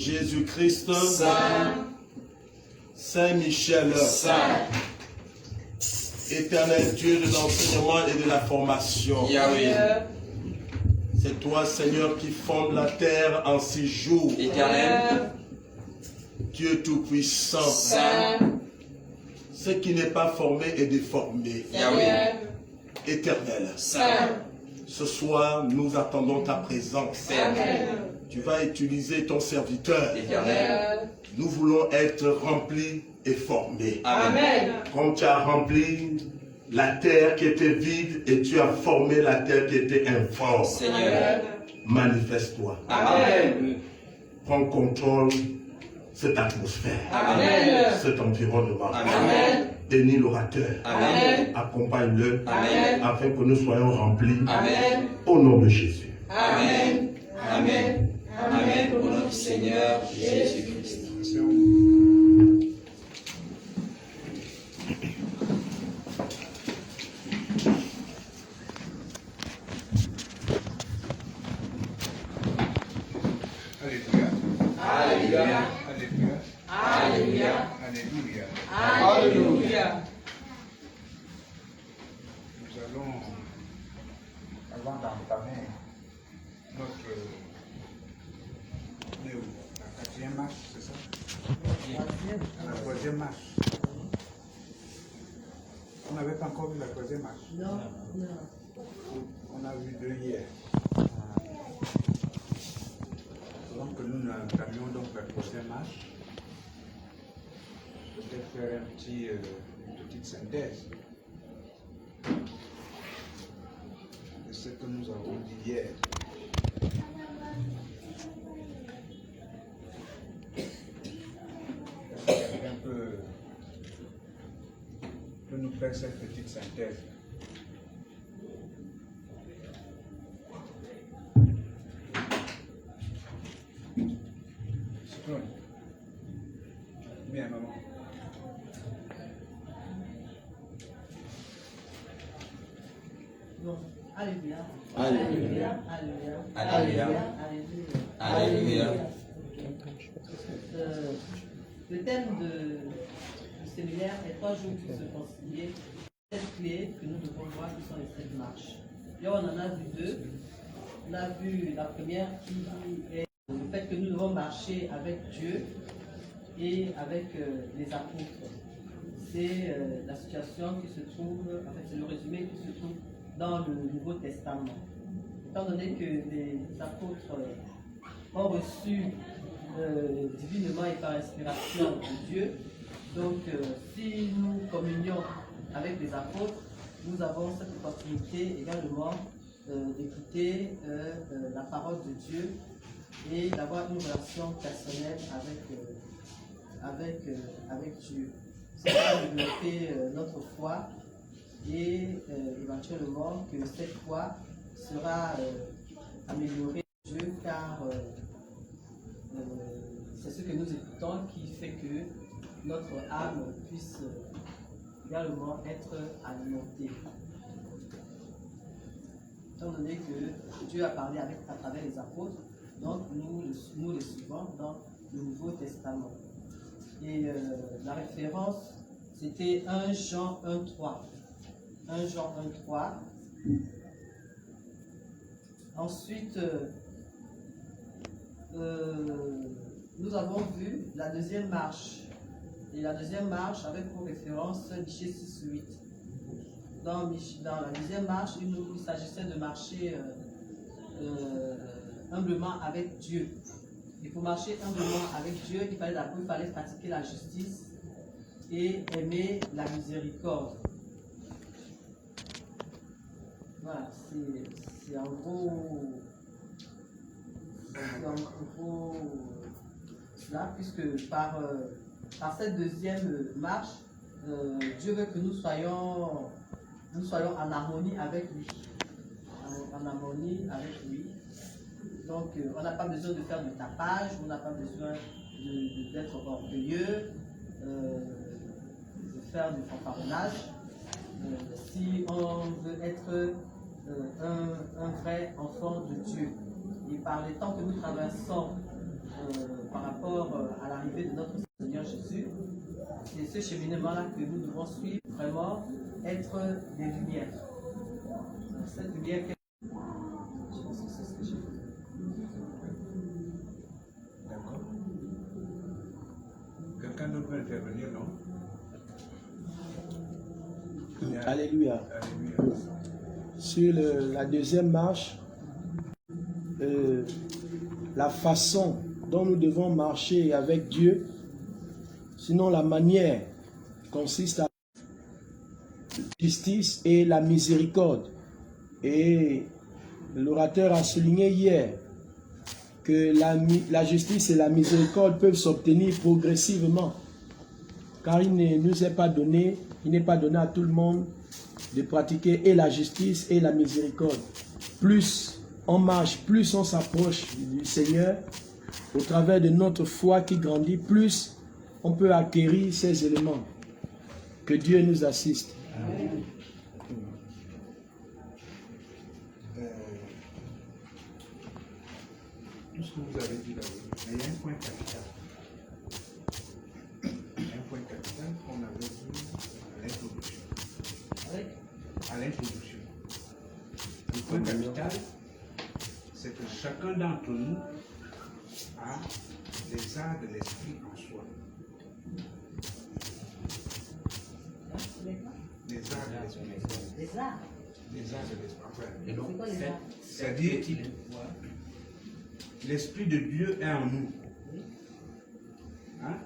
Jésus-Christ, Saint, Saint Michel, Saint, Éternel Dieu de l'enseignement et de la formation. Yahweh, C'est toi, Seigneur, qui fonde la terre en 6 jours. Éternel, Dieu Tout-Puissant, Saint, ce qui n'est pas formé est déformé. Yahweh, Éternel, Saint, ce soir, nous attendons ta présence. Père, Tu vas utiliser ton serviteur. Éternel, Nous voulons être remplis et formés. Amen, Comme tu as rempli la terre qui était vide et tu as formé la terre qui était informe. Seigneur, Manifeste-toi. Amen, Prends contrôle de cette atmosphère, Amen, cet environnement. Amen, Bénis l'orateur. Amen, Accompagne-le Amen, afin que nous soyons remplis Amen, au nom de Jésus. Amen, Amen, Amen, au nom du Seigneur Jésus-Christ. Alléluia. Alléluia, Alléluia. Alléluia, Alléluia. Alléluia. Nous allons, avant d'entamer notre la 4e marche, c'est ça? La 3e marche. On n'avait pas encore vu la 3e marche. Non, non. On a vu 2 hier. Donc nous entamions donc la 3e marche. Je vais faire une petite synthèse de ce que nous avons dit hier. Quelqu'un peut nous faire cette petite synthèse. Cyclone. Bien, maman. Non. Alléluia. Alléluia. Alléluia. Alléluia. Alléluia. Alléluia. Le thème du séminaire est 3 jours pour se concilier. 7 clés que nous devons voir qui sont les 7 marches. Et on en a vu 2. On a vu la première qui est le fait que nous devons marcher avec Dieu et avec les apôtres. C'est la situation qui se trouve, en fait c'est le résumé qui se trouve dans le Nouveau Testament. Étant donné que les apôtres ont reçu divinement et par inspiration de Dieu, donc si nous communions avec les apôtres, nous avons cette opportunité également d'écouter la parole de Dieu et d'avoir une relation personnelle avec Dieu. C'est ça développer notre foi et éventuellement que cette foi sera améliorée de Dieu car c'est ce que nous écoutons qui fait que notre âme puisse également être alimentée. Étant donné que Dieu a parlé à travers les apôtres, donc nous les suivons dans le Nouveau Testament. Et la référence, c'était 1 Jean 1,3. 1 Jean 1,3. Ensuite, nous avons vu la 2e marche. Et la 2e marche avec pour référence Michée 6,8. Dans la 2e marche, il s'agissait de marcher humblement avec Dieu. Et pour marcher humblement avec Dieu, il fallait pratiquer la justice et aimer la miséricorde. Voilà, c'est en gros cela, puisque par cette 2e marche, Dieu veut que nous soyons en harmonie avec lui. En harmonie avec lui. Donc, on n'a pas besoin de faire du tapage, on n'a pas besoin d'être orgueilleux, de faire du fanfaronnage. Si on veut être un vrai enfant de Dieu. Et par les temps que nous traversons par rapport l'arrivée de notre Seigneur Jésus. C'est ce cheminement-là que nous devons suivre, vraiment être des lumières. Cette lumière que... Je pense que c'est ce que j'ai dit. D'accord. Quelqu'un d'autre peut intervenir, non? Alléluia. Alléluia. Sur la deuxième marche, la façon dont nous devons marcher avec Dieu, sinon la manière consiste à la justice et la miséricorde. Et l'orateur a souligné hier que la justice et la miséricorde peuvent s'obtenir progressivement, car il ne nous est pas donné, il n'est pas donné à tout le monde de pratiquer et la justice et la miséricorde. Plus on marche, plus on s'approche du Seigneur, au travers de notre foi qui grandit, plus on peut acquérir ces éléments. Que Dieu nous assiste. Tout ce que vous avez dit là, mais il y a un point capital. Un point capital qu'on avait vu à l'introduction. À l'introduction. Le point capital, c'est que chacun d'entre nous a les arts de l'esprit en soi. Les arts de l'esprit. Les arts. Les arts de l'esprit. Enfin, Et donc, C'est quoi les arts? c'est-à-dire, l'esprit de Dieu est en nous. Hein?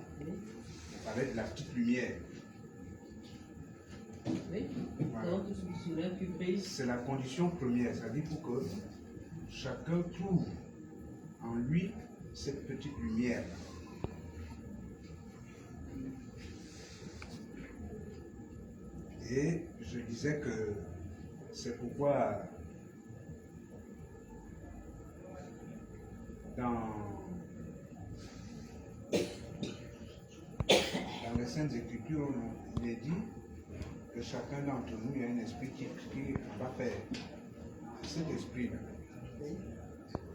Avec la petite lumière. Oui. Voilà. Donc, sur un pupille. C'est la condition première, c'est-à-dire pour que chacun trouve en lui cette petite lumière. Et je disais que c'est pourquoi dans les Saintes Écritures, il est dit que chacun d'entre nous, il y a un esprit qui va faire. Cet esprit-là,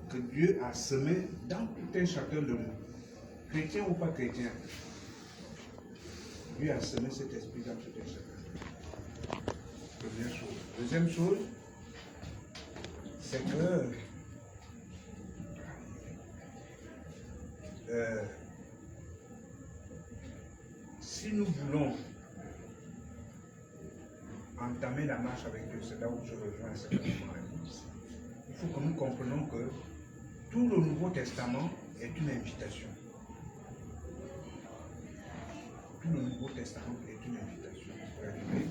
que Dieu a semé dans tout un chacun de nous, chrétien ou pas chrétien, Dieu a semé cet esprit dans tout un chacun. Première chose. Deuxième chose, c'est que si nous voulons entamer la marche avec Dieu, c'est là où je rejoins certainement la Bible. Il faut que nous comprenions que tout le Nouveau Testament est une invitation. Tout le Nouveau Testament est une invitation. Pour arriver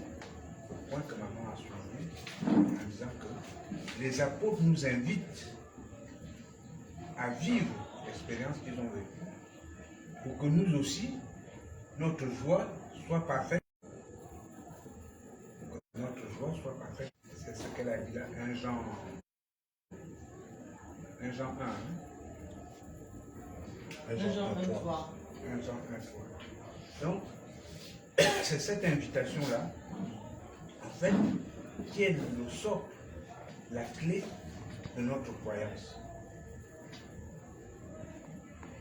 au point que maman a souligné en disant que les apôtres nous invitent à vivre l'expérience qu'ils ont vécue pour que nous aussi, notre joie soit parfaite. Notre joie soit parfaite. C'est ce qu'elle a dit là, 1 Jean 1. 1 Jean 1, 1 Jean 1, 3. Donc, c'est cette invitation-là, en fait, qui est le socle, la clé de notre croyance.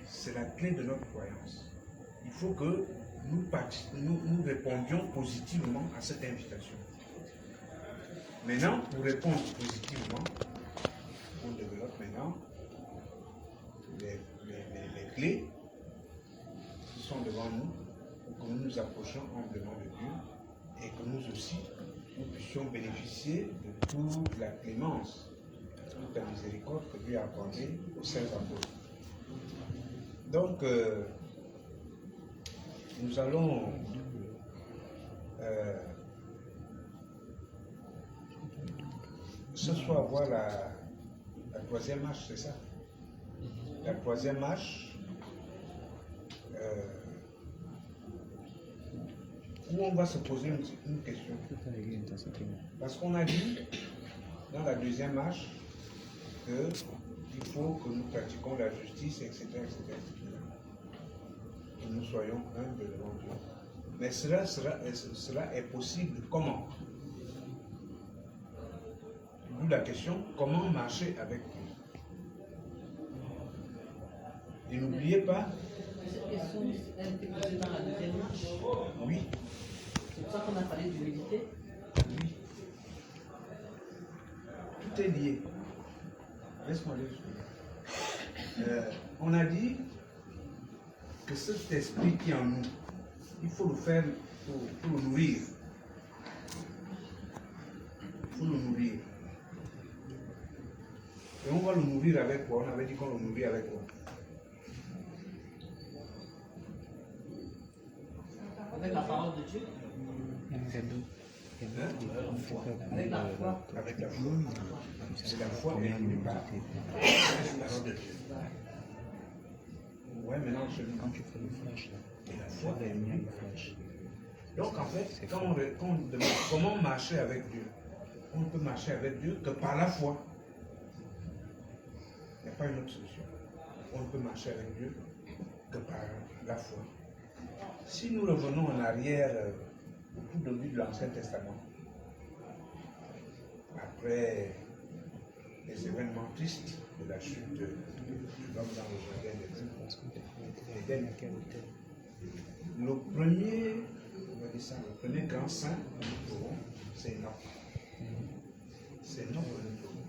C'est la clé de notre croyance. Il faut que nous répondions positivement à cette invitation. Maintenant, pour répondre positivement, on développe maintenant les clés qui sont devant nous pour que nous nous approchions humblement de Dieu et que nous aussi, nous puissions bénéficier de toute la clémence, toute la miséricorde que Dieu a accordée aux saints apôtres. Donc, nous allons ce soir voir la troisième marche, c'est ça? La troisième marche, où on va se poser une question. Parce qu'on a dit dans la deuxième marche qu'il faut que nous pratiquions la justice, etc., etc., que nous soyons humbles devant Dieu. Mais cela est possible comment? D'où la question, comment marcher avec Dieu? Et n'oubliez pas Cette question, elle était posée dans la deuxième marche. Oui, C'est pour ça qu'on a parlé d'humilité. oui. Tout est lié. Laisse-moi le dire. On a dit que cet esprit qui est en nous, il faut le faire pour le nourrir. Il faut le nourrir. Et on va le nourrir avec quoi? On avait dit qu'on le nourrit avec quoi? Avec la parole de Dieu. Hein? Avec la foi. Avec la foi. C'est la foi et le pas. C'est la parole de Dieu. Ouais, maintenant je quand tu fais le flash là. Et la foi est le flash. Donc en fait, quand on demande comment marcher avec Dieu, on ne peut marcher avec Dieu que par la foi. Il n'y a pas une autre solution. On ne peut marcher avec Dieu que par la foi. Si nous revenons en arrière au tout début de l'Ancien Testament, après les événements tristes de la chute de l'homme dans le jardin d'Éden, le premier, on va dire ça, le premier grand saint que nous trouvons, c'est Enoch. C'est Enoch que nous trouvons.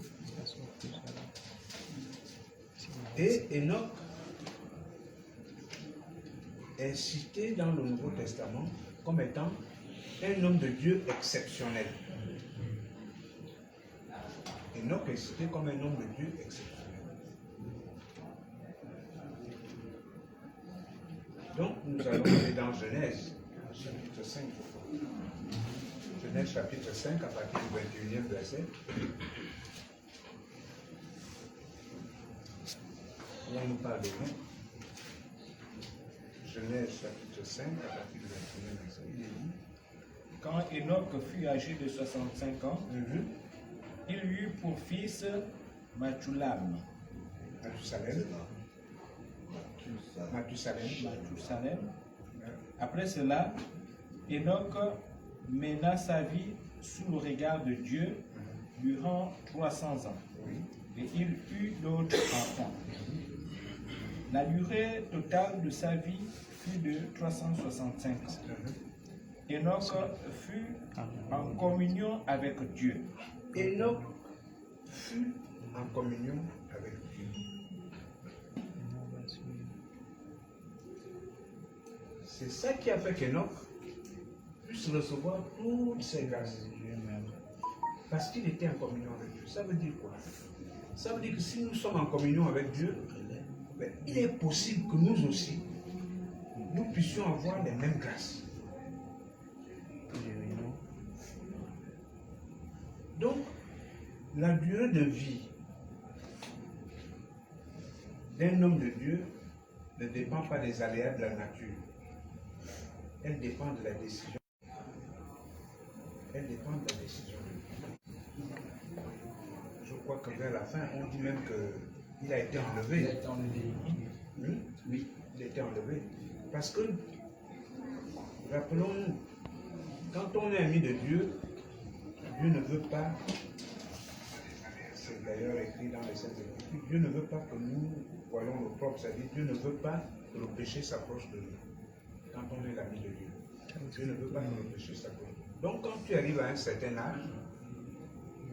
Et Enoch est cité dans le Nouveau Testament comme étant un homme de Dieu exceptionnel. Enoch est cité comme un homme de Dieu exceptionnel. Donc nous allons aller dans Genèse, chapitre 5. Genèse chapitre 5 à partir du 21e verset. Là, on nous parle de nous. Genèse chapitre 5 à partir du 21e verset. Il est dit. Quand Enoch fut âgé de 65 ans, il eut pour fils Mathulam. Mathusalem. Après cela, Enoch mena sa vie sous le regard de Dieu durant 300 ans. Et il eut d'autres enfants. La durée totale de sa vie fut de 365 ans. Enoch fut en communion avec Dieu. Enoch fut en communion avec Dieu. C'est ça qui a fait qu'Enoch puisse recevoir toutes ces grâces. Parce qu'il était en communion avec Dieu. Ça veut dire quoi? Ça veut dire que si nous sommes en communion avec Dieu, il est possible que nous aussi, nous puissions avoir les mêmes grâces. Donc, la durée de vie d'un homme de Dieu ne dépend pas des aléas de la nature. Elle dépend de la décision. Elle dépend de la décision de Dieu. Je crois que vers la fin, on dit même qu'il a été enlevé. Il a été enlevé. Oui, il a été enlevé. Parce que, rappelons-nous, quand on est ami de Dieu, Dieu ne veut pas, c'est d'ailleurs écrit dans les Saintes Écritures, Dieu ne veut pas que nous voyons nos propres, c'est-à-dire Dieu ne veut pas que le péché s'approche de nous. Quand on est l'ami de Dieu, Dieu ne veut pas que le péché s'approche de nous. Donc quand tu arrives à un certain âge,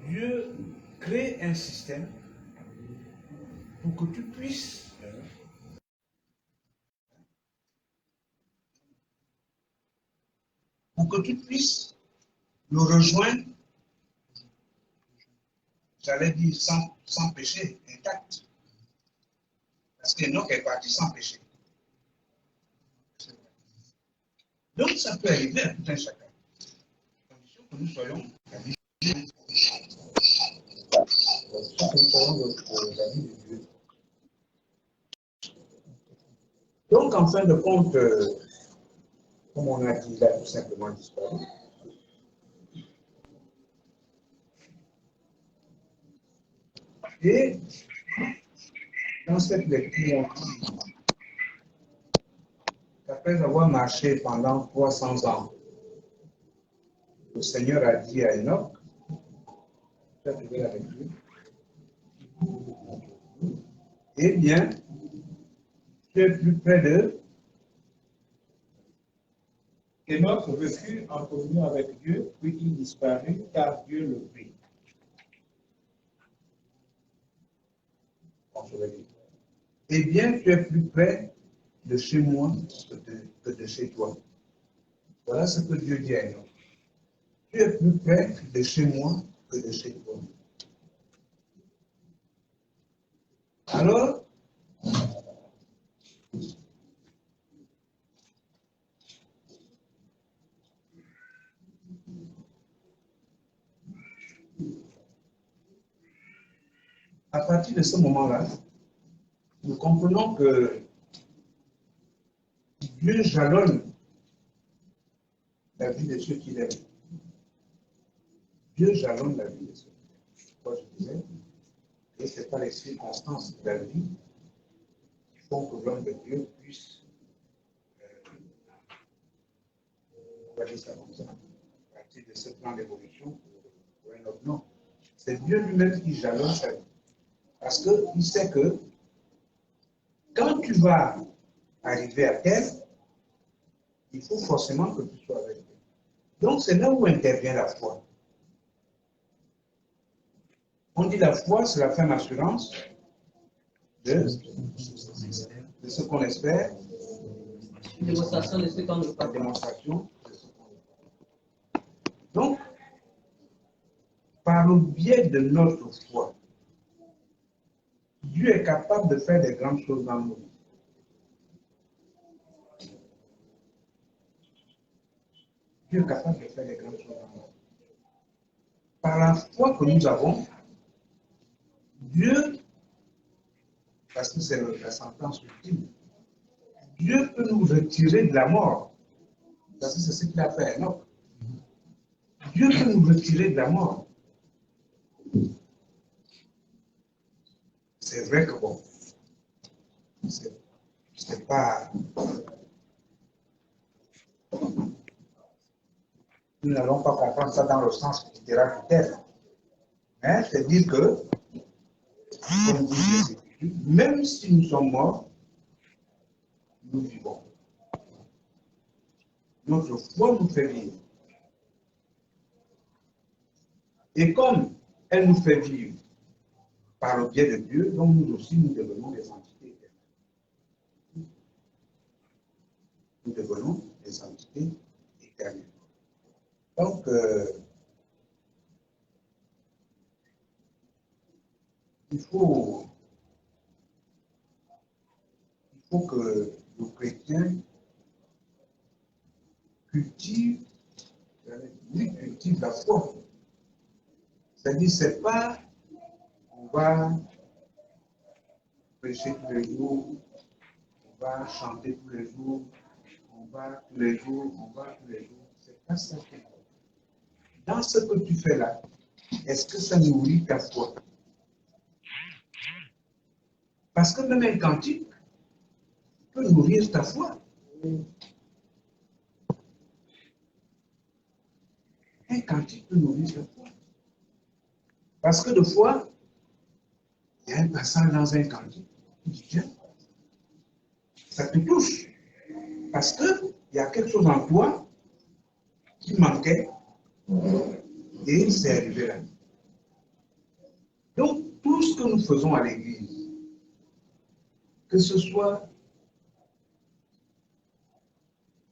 Dieu crée un système pour que tu puisses le rejoindre, j'allais dire sans péché, intact. Parce qu'Enoch est parti sans péché. Donc ça peut arriver à tout un chacun. À condition que nous soyons amis de Dieu. Donc en fin de compte, comme on a dit, il a tout simplement disparu. Et dans cette lecture, après avoir marché pendant 300 ans, le Seigneur a dit à Enoch, tu as trouvé avec lui, eh bien, tu es plus près de Enoch vécut en communion avec Dieu, puis il disparut, car Dieu le prit. Eh bien, tu es plus près de chez moi que de chez toi. Voilà ce que Dieu dit à Enoch. Tu es plus près de chez moi que de chez toi. Alors, à partir de ce moment-là, nous comprenons que Dieu jalonne la vie de ceux qu'il aime. Dieu jalonne la vie de ceux qu'il aime. Moi, je disais, et ce n'est pas les circonstances de la vie qui font que l'homme de Dieu puisse, on va dire ça comme ça, à partir de ce plan d'évolution pour un autre nom. C'est Dieu lui-même qui jalonne sa vie. Parce qu'il sait que quand tu vas arriver à terre, il faut forcément que tu sois avec Dieu. Donc c'est là où intervient la foi. On dit la foi, c'est la ferme assurance de ce qu'on espère. Démonstration de ce qu'on ne veut La pas. démonstration de ce qu'on veut. Donc, par le biais de notre foi, Dieu est capable de faire des grandes choses dans nos vies. Dieu est capable de faire des grandes choses dans nos vies. Par la foi que nous avons, Dieu, parce que c'est la sentence ultime, Dieu peut nous retirer de la mort. Parce que c'est ce qu'il a fait à Enoch. Dieu peut nous retirer de la mort. C'est vrai que bon, c'est pas. Nous n'allons pas comprendre ça dans le sens littéral du terme. Mais c'est dire que, comme dit les Écritures, même si nous sommes morts, nous vivons. Notre foi nous fait vivre. Et comme elle nous fait vivre par le biais de Dieu, donc nous aussi, nous devenons des entités éternelles. Nous devenons des entités éternelles. Donc, il faut que nos chrétiens cultivent la foi. C'est-à-dire, c'est pas on va prêcher tous les jours, on va chanter tous les jours, on va tous les jours, on va tous les jours. C'est pas ça qui est. Dans ce que tu fais là, est-ce que ça nourrit ta foi? Parce que même un cantique peut nourrir ta foi. Un cantique peut nourrir ta foi. Parce que de fois, il y a un passage dans un cantique qui dit, tiens, ça te touche. Parce qu'il y a quelque chose en toi qui manquait et c'est arrivé là. Donc, tout ce que nous faisons à l'église, que ce soit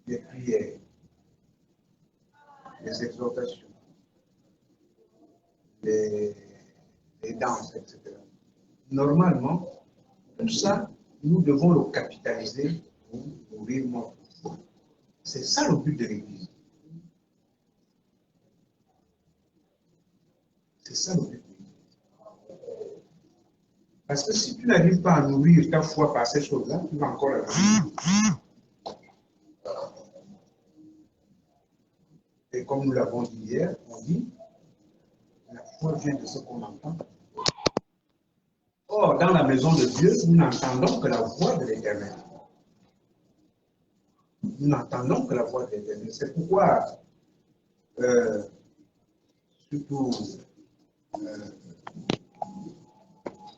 les prières, les exhortations, les danses, etc. Normalement, tout ça, nous devons le capitaliser pour nourrir notre foi. C'est ça le but de l'Église. C'est ça le but de l'Église. Parce que si tu n'arrives pas à nourrir ta foi par ces choses-là, tu vas encore la nourrir. Et comme nous l'avons dit hier, on dit, la foi vient de ce qu'on entend. Or, dans la maison de Dieu, nous n'entendons que la voix de l'Éternel. Nous n'entendons que la voix de l'Éternel. C'est pourquoi, surtout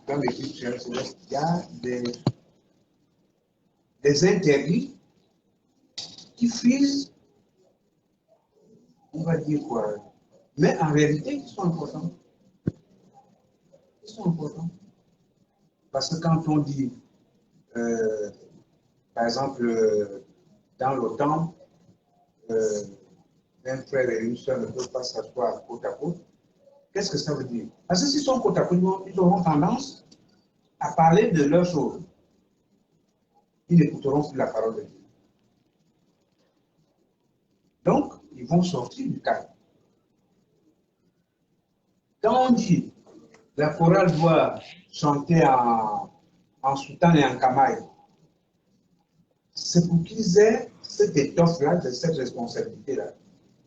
dans l'Écriture céleste, il y a des interdits qui frisent on va dire quoi? Mais en réalité, ils sont importants. Ils sont importants. Parce que quand on dit, par exemple, dans l'OTAN, un frère et une soeur ne peuvent pas s'asseoir côte à côte, qu'est-ce que ça veut dire? Parce que s'ils sont côte à côte, ils auront tendance à parler de leurs choses. Ils n'écouteront plus la parole de Dieu. Donc, ils vont sortir du cadre. Quand on dit la chorale doit chanter en soutane et en camaille, c'est pour qu'ils aient cette étoffe-là, cette responsabilité-là,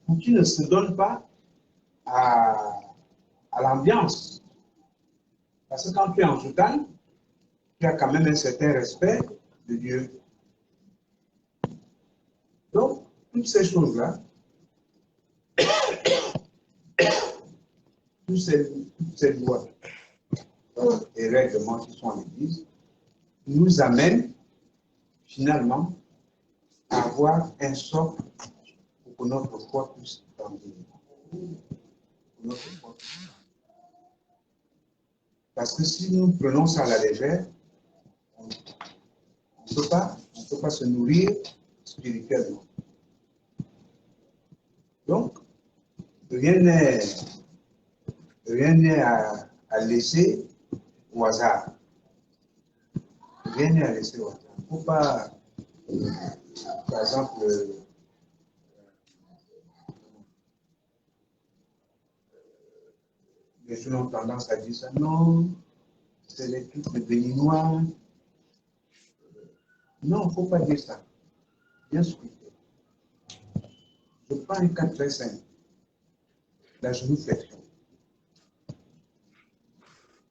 pour qu'ils ne se donnent pas à l'ambiance. Parce que quand tu es en soutane, tu as quand même un certain respect de Dieu. Donc, toutes ces choses-là, toutes ces lois et règlements qui sont en l'Église, nous amènent finalement à avoir un socle pour que notre foi puisse grandir. Parce que si nous prenons ça à la légère, on ne peut pas se nourrir spirituellement. Donc, rien n'est à laisser au hasard. Rien n'est à laisser au hasard. Il ne faut pas, par exemple, les gens ont tendance à dire ça. Non, c'est les trucs de béninois. Non, il ne faut pas dire ça. Bien scruté. Je prends un cas très simple. La genuflexion.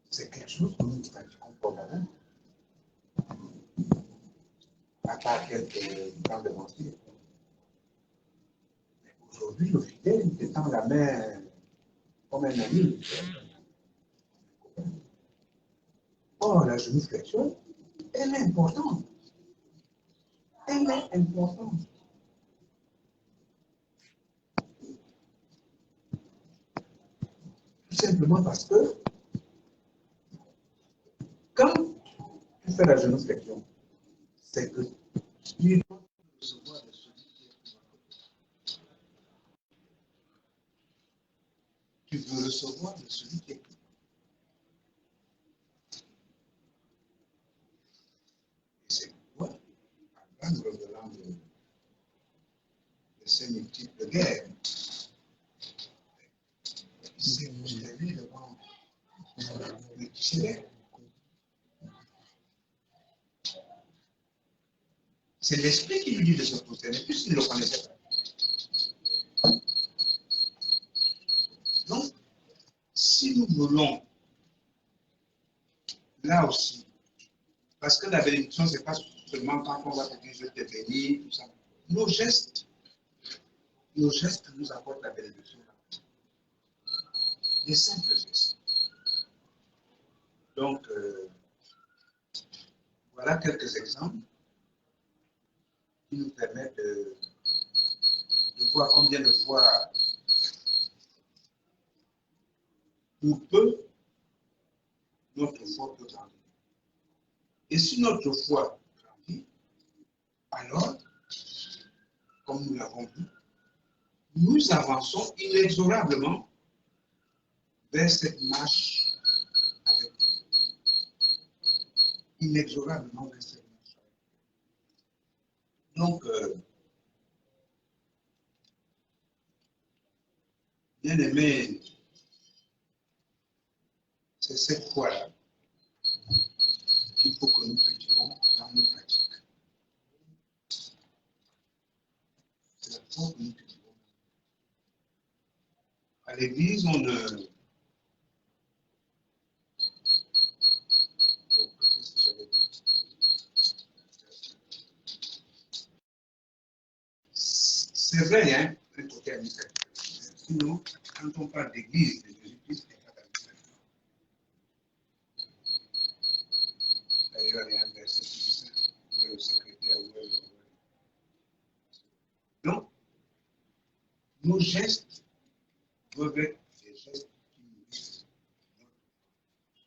C'est quelque chose que nous pratiquons probablement. À part quelques temps de mentir. Aujourd'hui, le fidèle, il te tend la main comme un ami. Or, la genuflexion, elle est importante. Elle est importante. Tout simplement parce que quand tu fais la genuflexion, c'est que tu dois recevoir de celui qui est plus important. Tu veux recevoir de celui qui est plus important. Et c'est pourquoi, à grande revelant de ces multiples guerres, c'est postéré devant le Tchèque. C'est l'esprit qui lui dit de se prosterner, puisqu'il ne le connaissait pas. Donc, si nous voulons, là aussi, parce que la bénédiction, ce n'est pas seulement quand on va te dire je te bénis, tout ça. Nos gestes nous apportent la bénédiction. Les simples gestes. Donc, voilà quelques exemples qui nous permettent de voir combien de fois ou peu notre foi peut grandir. Et si notre foi grandit, alors, comme nous l'avons vu, nous avançons inexorablement vers cette marche avec Dieu. Inexorablement vers cette marche avec Dieu. Donc, bien aimé, c'est cette foi-là qu'il faut que nous cultivons dans nos pratiques. C'est la foi que nous cultivons. À l'église, on ne. C'est vrai, hein, un côté administratif. Sinon, quand on parle d'église, de Jésus-Christ, il n'y a pas d'administration. D'ailleurs, il y a un verset qui dit ça, le secrétaire. Donc, nos gestes doivent être des gestes qui nourrissent notre foi.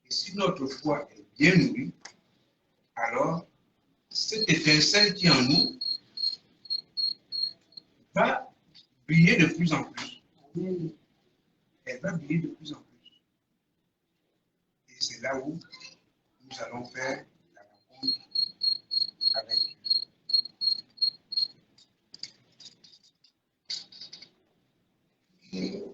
Et si notre foi est bien nourrie, alors cette étincelle qui est en nous va briller de plus en plus. Elle va briller de plus en plus. Et c'est là où nous allons faire la rencontre avec Dieu.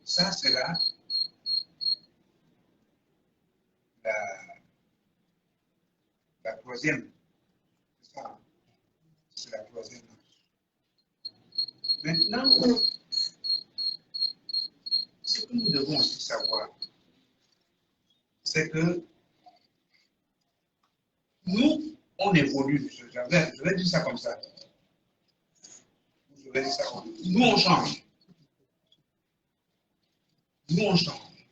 Ça, c'est là la troisième. C'est ça. C'est la troisième marche. Maintenant, ce que nous devons aussi savoir, c'est que nous, on évolue. Je vais dire ça comme ça. Je vais dire ça comme ça. Nous, on change. Nous, on change.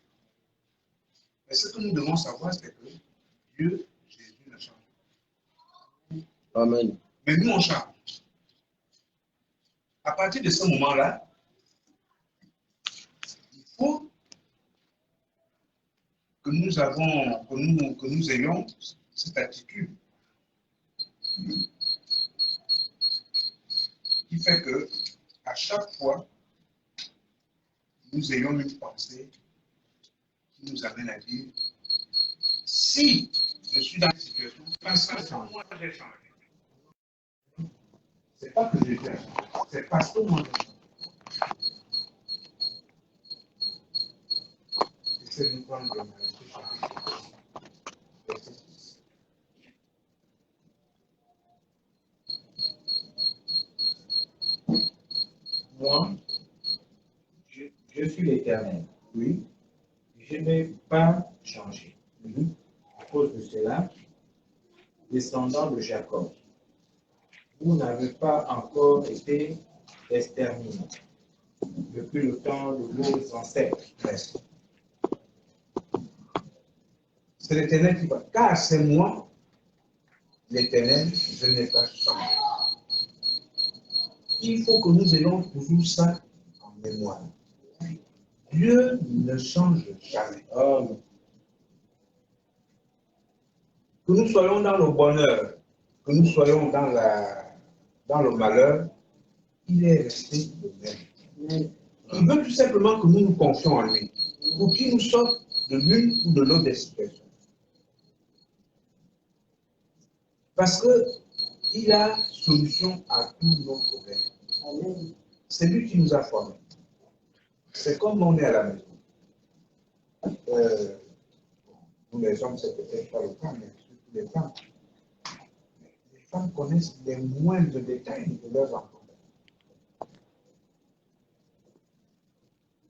Mais ce que nous devons savoir, c'est que Dieu, Jésus ne change pas. Amen. Mais nous, on change. À partir de ce moment-là, il faut que nous ayons cette attitude qui fait que à chaque fois, nous ayons une pensée qui nous amène à dire, si je suis dans une situation, parce que moi j'ai changé. C'est pas que j'ai changé, c'est parce que moi j'ai changé. J'essaie de prendre le Matthieu chapitre 6. Moi, je suis l'Éternel. Oui. Je n'ai pas changé. À cause de cela, descendants de Jacob, vous n'avez pas encore été exterminés depuis le temps de vos ancêtres. C'est l'Éternel qui va. Car c'est moi, l'Éternel, je n'ai pas changé. Il faut que nous ayons toujours ça en mémoire. Dieu ne change jamais. Que nous soyons dans le bonheur, que nous soyons dans le malheur, il est resté le même. Il veut tout simplement que nous nous confions en lui, pour qu'il nous sorte de l'une ou de l'autre des situations. Parce qu'il a solution à tous nos problèmes. C'est lui qui nous a formés. C'est comme on est à la maison. Nous les hommes, c'est peut-être pas le cas, mais surtout les femmes. Les femmes connaissent les moindres détails de leurs enfants.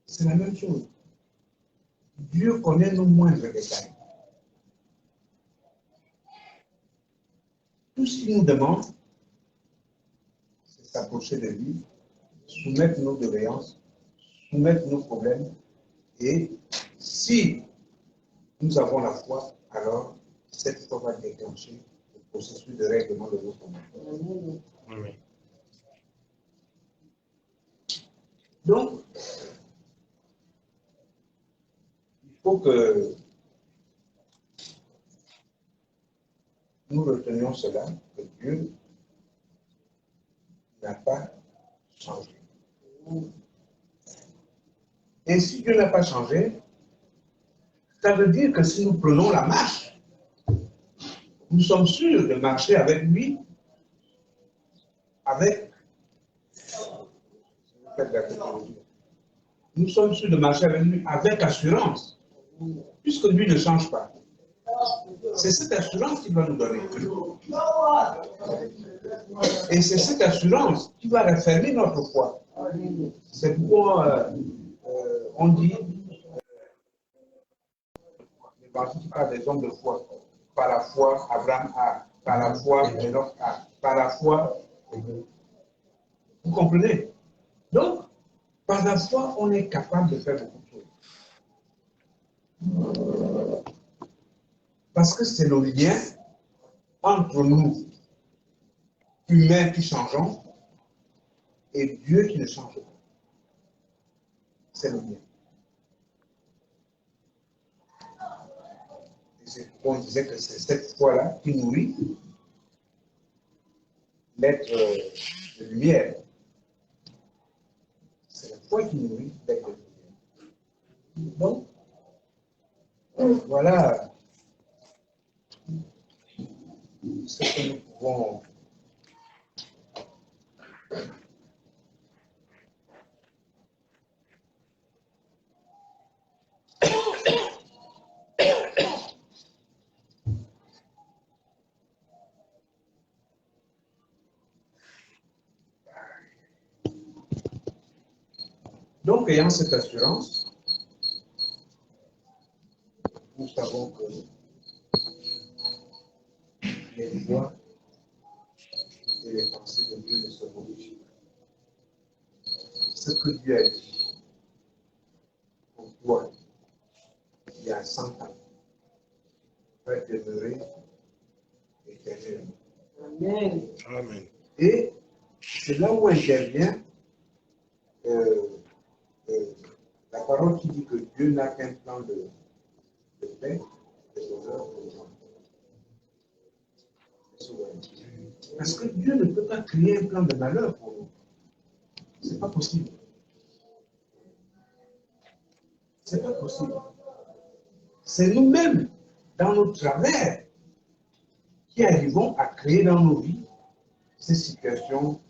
C'est la même chose. Dieu connaît nos moindres détails. Tout ce qu'il nous demande, c'est s'approcher de lui, soumettre nos doléances, soumettre nos problèmes, et si nous avons la foi, alors cette foi va déclencher le processus de règlement de nos problèmes. Oui. Donc, il faut que nous retenions cela, que Dieu n'a pas changé. Et si Dieu n'a pas changé, ça veut dire que si nous prenons la marche, nous sommes sûrs de marcher avec lui, nous sommes sûrs de marcher avec lui avec assurance, puisque lui ne change pas. C'est cette assurance qu'il va nous donner. Et c'est cette assurance qui va raffermir notre foi. C'est pourquoi on dit, l'évangile parle des hommes de foi. Par la foi, Abraham a, par la foi, Enoch a, par la foi, Vous comprenez? Donc, par la foi, on est capable de faire beaucoup de choses. Parce que c'est le lien entre nous, humains qui changeons, et Dieu qui ne change pas. C'est le lien. Et c'est pourquoi on disait que c'est cette foi-là qui nourrit l'être de lumière. C'est la foi qui nourrit l'être de lumière. Donc, voilà ce que nous pouvons donc, ayant cette assurance, nous savons que les voies et les pensées de Dieu ne se modifient pas. Ce que Dieu a dit pour toi, il y a 100 ans, va demeurer éternellement. Amen. Amen. Et c'est là où intervient euh, euh, la parole qui dit que Dieu n'a qu'un plan de paix, de bonheur pour les gens. Parce que Dieu ne peut pas créer un plan de malheur pour nous. Ce n'est pas possible. Ce n'est pas possible. C'est nous-mêmes, dans nos travers, qui arrivons à créer dans nos vies ces situations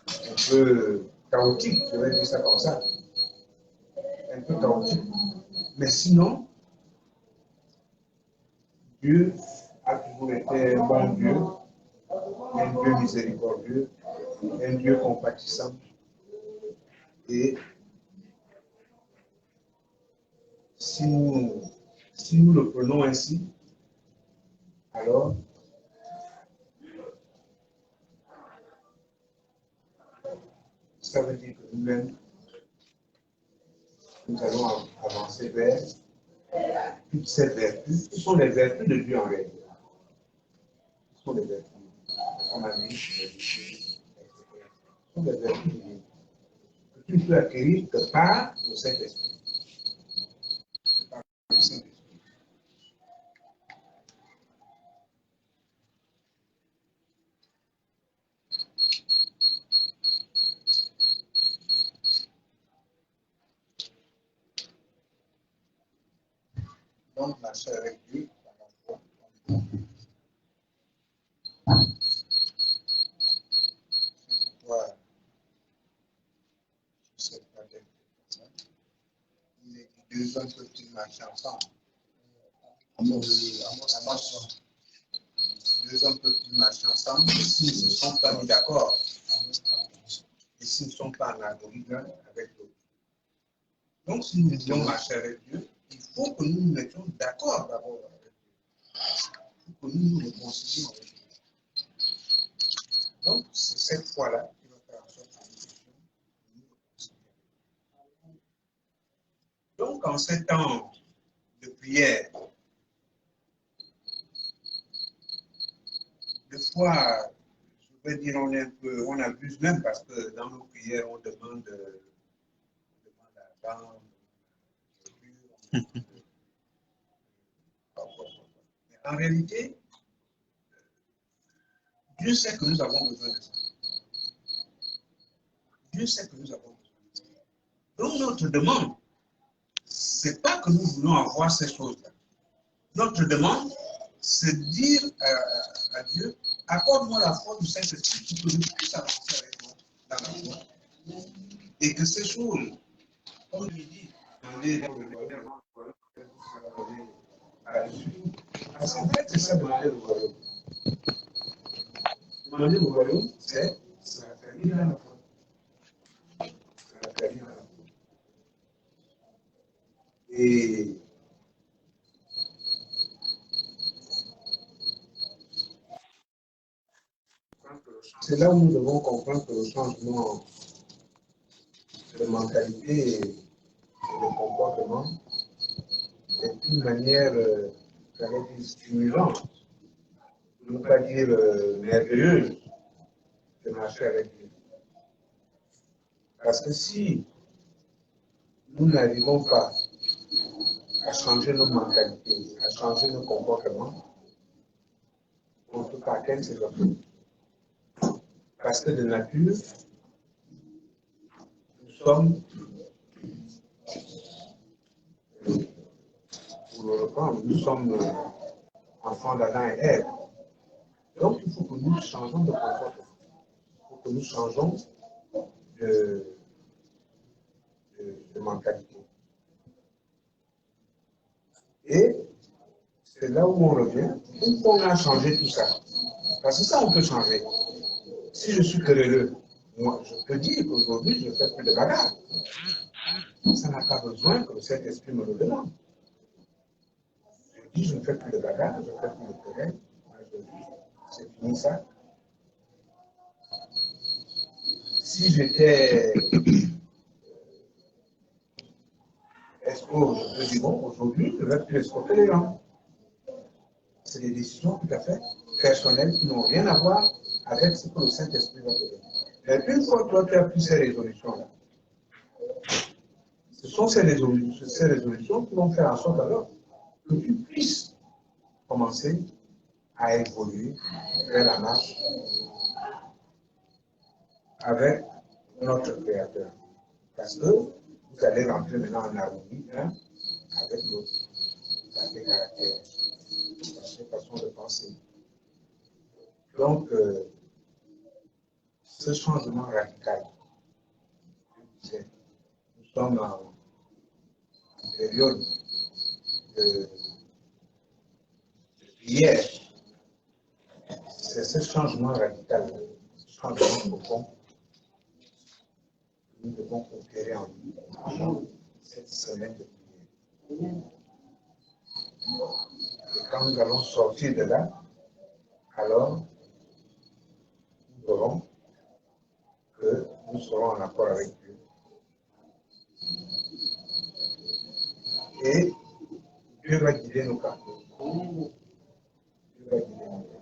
un peu chaotiques, je vais dire ça comme ça. Un peu chaotiques. Mais sinon, Dieu a toujours été un bon Dieu, un Dieu miséricordieux, un Dieu compatissant. Et si nous le prenons ainsi, alors ça veut dire que nous-mêmes, nous allons avancer vers toutes ces vertus, qui sont les vertus de Dieu en réalité. Ce sont les vertus. On a mis, ce sont les vertus de Dieu que tu ne peux acquérir que par le Saint-Esprit. Par le Saint-Esprit. Donc, marcher avec Dieu dans la foi. C'est pourquoi je sais pas d'être comme ça. Il est dit 2 hommes peuvent-ils marcher ensemble? Amos. 2 hommes peuvent-ils marcher ensemble s'ils ne se sont pas mis d'accord et s'ils ne sont pas en harmonie l'un avec l'autre. Donc, si nous voulons marcher avec Dieu, il faut que nous nous mettions d'accord d'abord avec Dieu. Il faut que nous nous réconcilions avec Dieu. Donc, c'est cette foi-là qui va faire en sorte que nous puissions nous réconcilier. Donc, en ces temps de prière, des fois, je vais dire, on abuse même parce que dans nos prières, on demande l'argent, mais en réalité, Dieu sait que nous avons besoin de ça. Dieu sait que nous avons besoin de ça. Donc notre demande, ce n'est pas que nous voulons avoir ces choses-là. Notre demande, c'est de dire à Dieu, accorde-moi la foi du Saint-Esprit pour que je puisse avancer avec toi dans la foi. Et que ces choses, comme je dis, demander à la suite. Parce qu'en fait, c'est ça demander le royaume. Demander le royaume, c'est la famille dans la foi. C'est la famille dans la foi. Et je pense que le C'est là où nous devons comprendre que le changement de mentalité et de comportement est une manière, j'allais dire, stimulante, pour ne pas dire merveilleuse, de marcher avec Dieu. Parce que si nous n'arrivons pas à changer nos mentalités, à changer nos comportements, on ne peut pas atteindre ces objectifs. Parce que de nature, nous sommes, pour le reprendre, nous sommes enfants d'Adam et Ève. Donc il faut que nous changeons de comportement. Il faut que nous changeons de mentalité. Et c'est là où on revient. Une fois qu'on a changé tout ça, parce que ça on peut changer. Si je suis querelleux, moi je peux dire qu'aujourd'hui je ne fais plus de bagarre. Ça n'a pas besoin que le Saint-Esprit me le demande. Je dis je ne fais plus de bagarre, je ne fais plus de querelle. C'est fini ça. Si j'étais escroc, je peux dire bon, aujourd'hui, je ne vais plus escroquer les gens. C'est des décisions tout à fait personnelles qui n'ont rien à voir avec ce que le Saint-Esprit va te donner. Mais une fois que toi, tu as pris ces résolutions-là, ce sont ces résolutions qui vont faire en sorte alors que tu puisses commencer à évoluer vers la marche avec notre Créateur. Parce que vous allez rentrer maintenant en harmonie avec l'autre, avec les caractères, avec les façons de penser. Donc, ce changement radical, nous sommes en période de prière. C'est ce changement radical, ce changement profond, que nous devons opérer en nous pendant cette semaine de prière. Et quand nous allons sortir de là, alors nous verrons que nous serons en accord avec Dieu. Et Dieu va guider nos pas. Dieu va guider nos pas.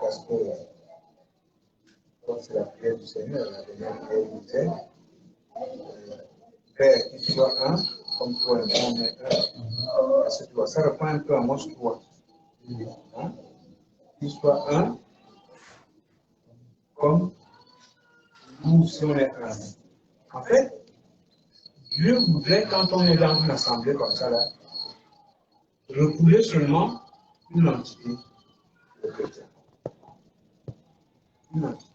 Parce que, comme c'est la prière du Seigneur, la dernière prière du disait, Père, qu'il soit un, comme toi et moi on est un. Parce que tu vois, ça reprend un peu à Amos 3. Hein? Qu'il soit un, comme nous si on est un. En fait, Dieu voudrait, quand on est dans une assemblée comme ça, là, refouler seulement une entité de chrétien. Une entité.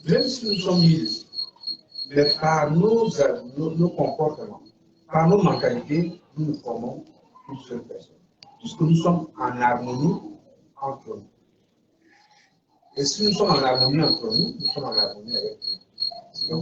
Même si nous sommes mille, mais par nos comportements, par nos mentalités, nous formons une seule personne. Puisque nous sommes en harmonie entre nous. Et si nous sommes en harmonie entre nous, nous sommes en harmonie avec Dieu.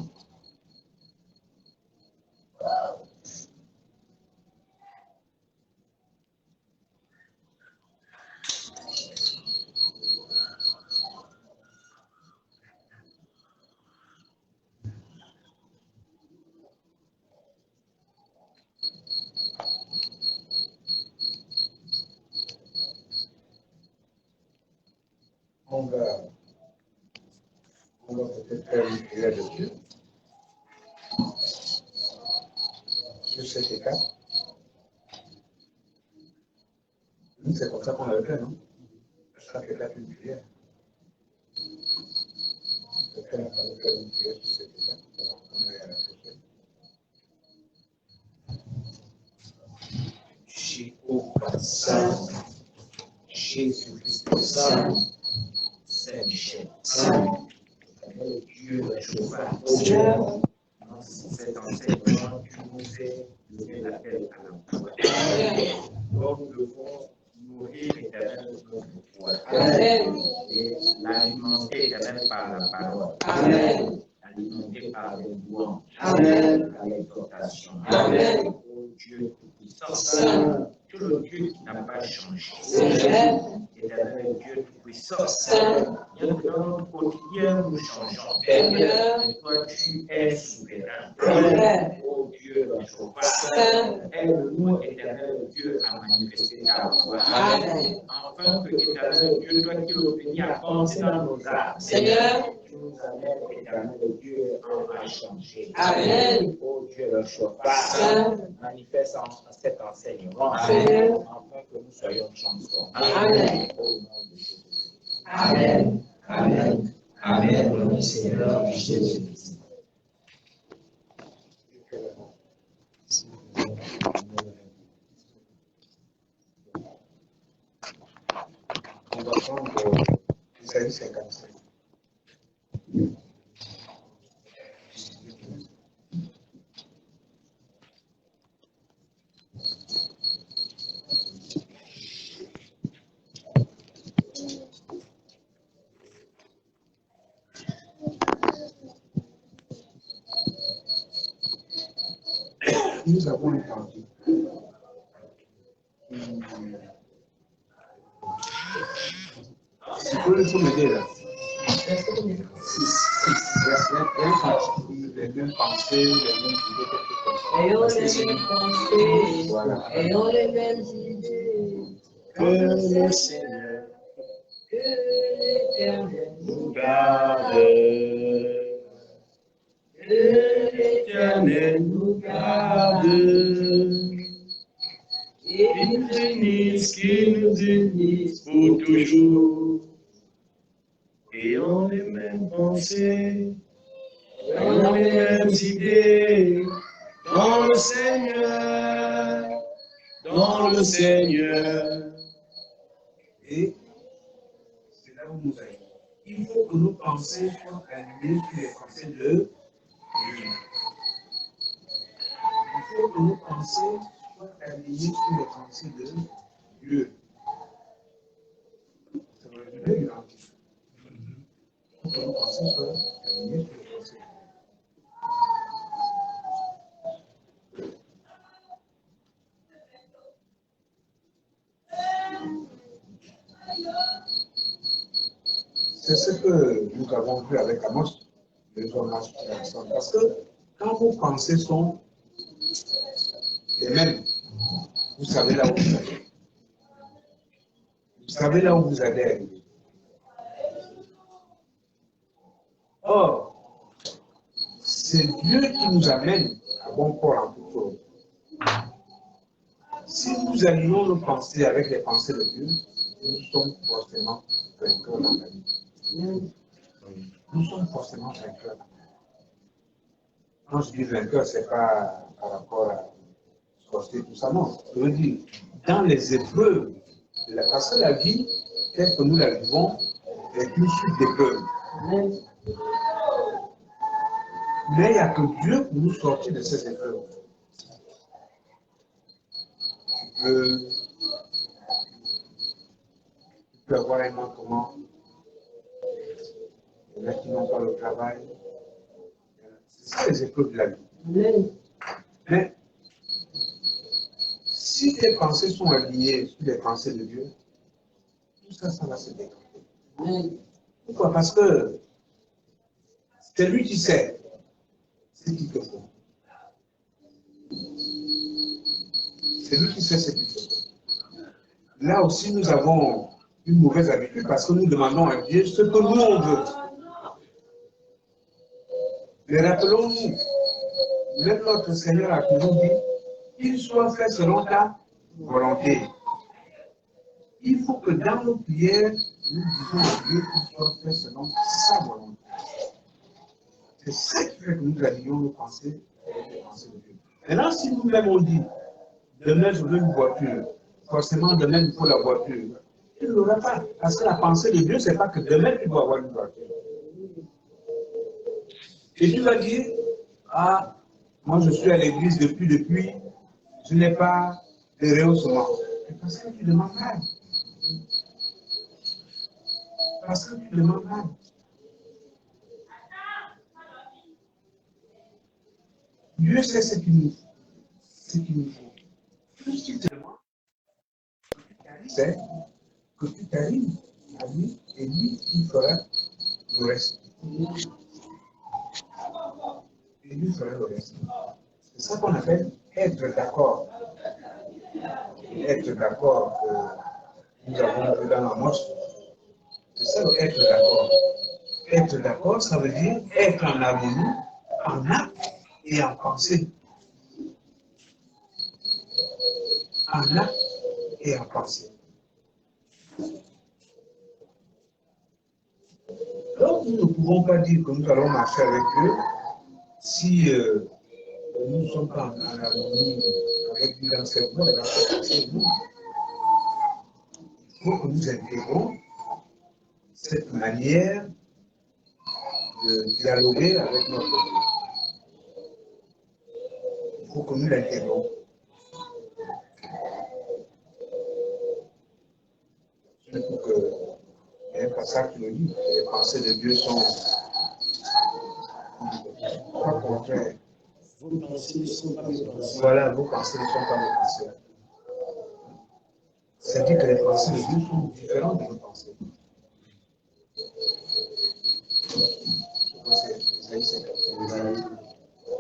Donc, on va peut-être faire une prière de Dieu sur cette étape. Nous, c'est comme ça qu'on avait fait, non? Chaque étape, une prière. Peut-être qu'on va faire une prière sur cette étape. On est à la prochaine. Jéhovah Saint, Jésus-Christ Saint, Saint-Michel Saint, Dieu de Jéhovah, dans cet enseignement, tu nous fais lever la tête à l'emploi. Donc nous devons nourrir l'éternel de notre foi. Et l'alimenter éternel par la parole. alimenté par les louanges, Amen. par l'exhortation. Amen. Oh Dieu Tout-Puissant, tout le Dieu qui n'a pas changé. Amen. Éternel Dieu Tout-Puissant, Saint. bien que dans notre quotidien nous changeons. Seigneur. Mais toi tu es souverain. Amen. Oh Dieu le Sauveur, Saint. aide-nous, éternel Dieu, à manifester ta gloire. Amen. Enfin que, éternel Dieu, toi qui le bénis à penser dans nos âmes. Seigneur. Tu nous amènes, éternel Dieu, à changer. Amen. Oh Dieu le Sauveur, Saint. manifeste cet enseignement. Seigneur. Afin que nous soyons transformés. Amen. Au nom de Jésus. Amen. Amen. Amen. Au nom du Seigneur Jésus-Christ. On va prendre Isaïe 55. Nous avons un cantique. Tu peux m'aider là. Il y a un cantique, les mêmes pensées, les mêmes idées, quelque chose comme ça. Ayons Parce que les c'est- mêmes pensées, Voilà. ayons les mêmes idées, Que le Seigneur que l'Éternel nous garde. que l'Éternel L'Éternel nous garde. Qu'il nous bénisse pour toujours. Ayons les mêmes pensées, ayons les mêmes idées dans le Seigneur, dans le Seigneur. Et c'est là où nous allons. Il faut que nos pensées soient alignées sur les pensées de Dieu. Il faut que nos pensées soient alignées sur les pensées de Dieu. Ça va résumer l'identité. Il faut que nos pensées soient alignées sur les pensées de Dieu. C'est ce que nous avons vu avec Amos, le journage qui est ensemble. Parce que quand vos pensées sont les mêmes, vous savez là où vous allez. Vous savez là où vous allez arriver. Or, c'est Dieu qui nous amène à bon port en toute chose. Si nous alignons nos pensées avec les pensées de Dieu, nous sommes forcément vainqueurs dans la vie. Nous sommes forcément vainqueurs. Quand je dis vainqueur, ce n'est pas par rapport à sorcier, tout ça, non. Je veux dire, dans les épreuves, parce que la vie, telle que nous la vivons, est une suite d'épreuves. Mais il n'y a que Dieu pour nous sortir de ces épreuves. Tu peux avoir un manquement. Il y en a qui n'ont pas le travail. C'est ça les épreuves de la vie. Mais si tes pensées sont alignées sur les pensées de Dieu, tout ça, ça va se décanter. Pourquoi? Parce que c'est lui qui sait ce qu'il te faut. C'est lui qui sait ce qu'il te faut. Là aussi, nous avons une mauvaise habitude parce que nous demandons à Dieu ce que nous on veut. Mais rappelons-nous, même notre Seigneur a toujours dit qu'il soit fait selon ta volonté. Il faut que dans nos prières, nous disons à Dieu qu'il soit fait selon sa volonté. C'est ça qui fait que nous alignons nos pensées avec les pensées de Dieu. Maintenant, si nous-mêmes on dit, demain je veux une voiture, forcément demain il faut la voiture, tu ne l'auras pas. Parce que la pensée de Dieu, ce n'est pas que demain tu dois avoir une voiture. Et tu vas dire, ah, moi je suis à l'église depuis, je n'ai pas de rehaussement. Parce que tu demandes mal. Parce que tu demandes mal. Dieu sait ce qu'il nous faut. Ce qu'il nous faut. Tout ce qu'il te demande, c'est que tu t'arrives à lui et lui, il fera le reste. Et lui fera le reste. C'est ça qu'on appelle être d'accord. Être d'accord que nous avons vu dans la marche. C'est ça être d'accord. Être d'accord, ça veut dire être en harmonie, en acte et en pensée. En acte et en pensée. Donc, nous ne pouvons pas dire que nous allons marcher avec Dieu si nous ne sommes pas en harmonie avec Dieu dans cette voie, dans cette pensée. Il faut que nous intégrons cette manière de dialoguer avec notre Dieu. Il faut que nous l'intégrons. Surtout que il y a un passage qui nous dit que les pensées de Dieu sont pas contraires. Vos pensées ne sont pas mes pensées. Voilà, vos pensées ne sont pas mes pensées. C'est-à-dire que les pensées de Dieu sont différentes de nos pensées. Je pense que c'est Isaïe 57.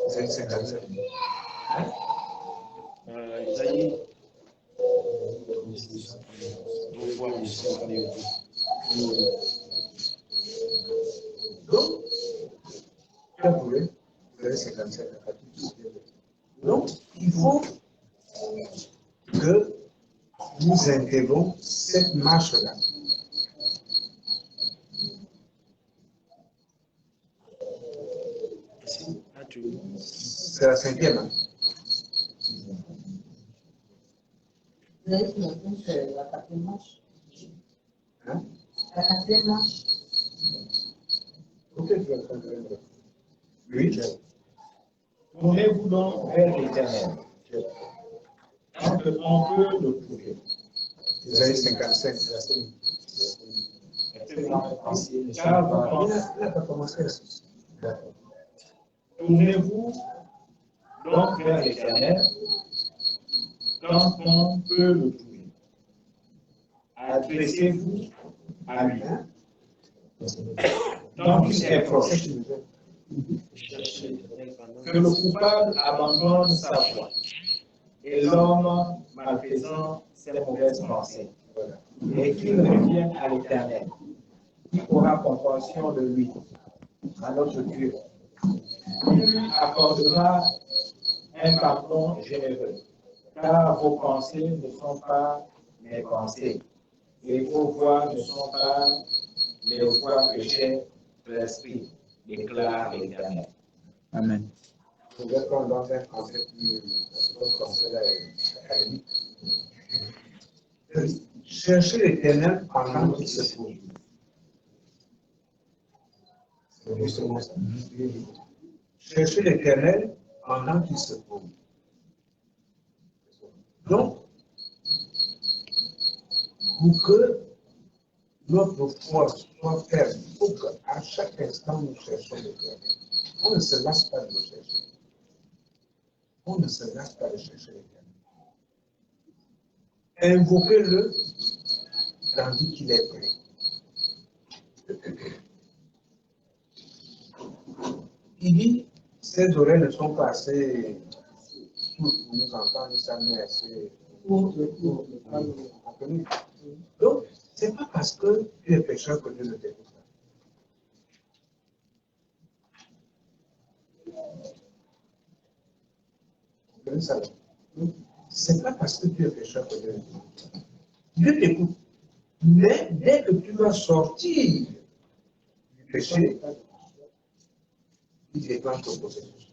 Isaïe 57. Hein? Isaïe, vos voix ne sont pas mes voix. Donc, tu as trouvé Isaïe 57. Donc, il faut que nous intégrons cette marche-là. C'est la cinquième. Hein? Vous avez fait la quatrième marche. Hein? La quatrième marche. Ok, tu vas prendre. Oui. Tournez-vous donc vers l'Éternel, tant que l'on peut le trouver. Isaïe 55. Car vous On pensez- n'a pas commencé. Tournez-vous donc vers l'Éternel, tant qu'on peut le trouver. Adressez-vous à lui, tant qu'il est proche. Que le coupable abandonne sa voie et l'homme malfaisant ses mauvaises pensées, et qu'il revienne à l'Éternel, qui aura compassion de lui, à notre Dieu. Il lui accordera un pardon généreux, car vos pensées ne sont pas mes pensées, et vos voies ne sont pas les voies que j'ai de l'esprit, déclare l'Éternel. Amen. Je vais prendre dans un français plus académique. Cherchez l'Éternel pendant qu'il se trouve. C'est justement ça. Cherchez l'Éternel pendant qu'il se trouve. Donc, pour que notre foi soit ferme, il faut qu'à chaque instant nous cherchions l'Éternel. On ne se lasse pas de le chercher. On ne se lasse pas de chercher l'Éternel. Invoquez-le tandis qu'il est prêt. Il dit, ses oreilles ne sont pas assez sourdes pour nous entendre, ça n'est assez pour nous. Donc, ce n'est pas parce que tu es pécheur que Dieu ne t'écoute pas. Vous comprenez ça? Ce n'est pas parce que tu es pécheur que Dieu ne t'écoute pas. Dieu t'écoute. Mais dès que tu vas sortir du péché, il déclenche ton processus.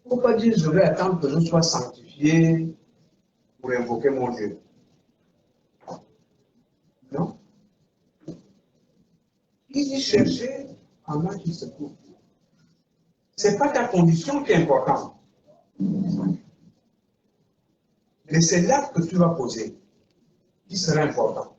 Il ne faut pas dire je vais attendre que je sois sanctifié pour invoquer mon Dieu. Non. Il dit chercher pendant qu'il se trouve. Ce n'est pas ta condition qui est importante. Mais c'est l'acte que tu vas poser qui sera important.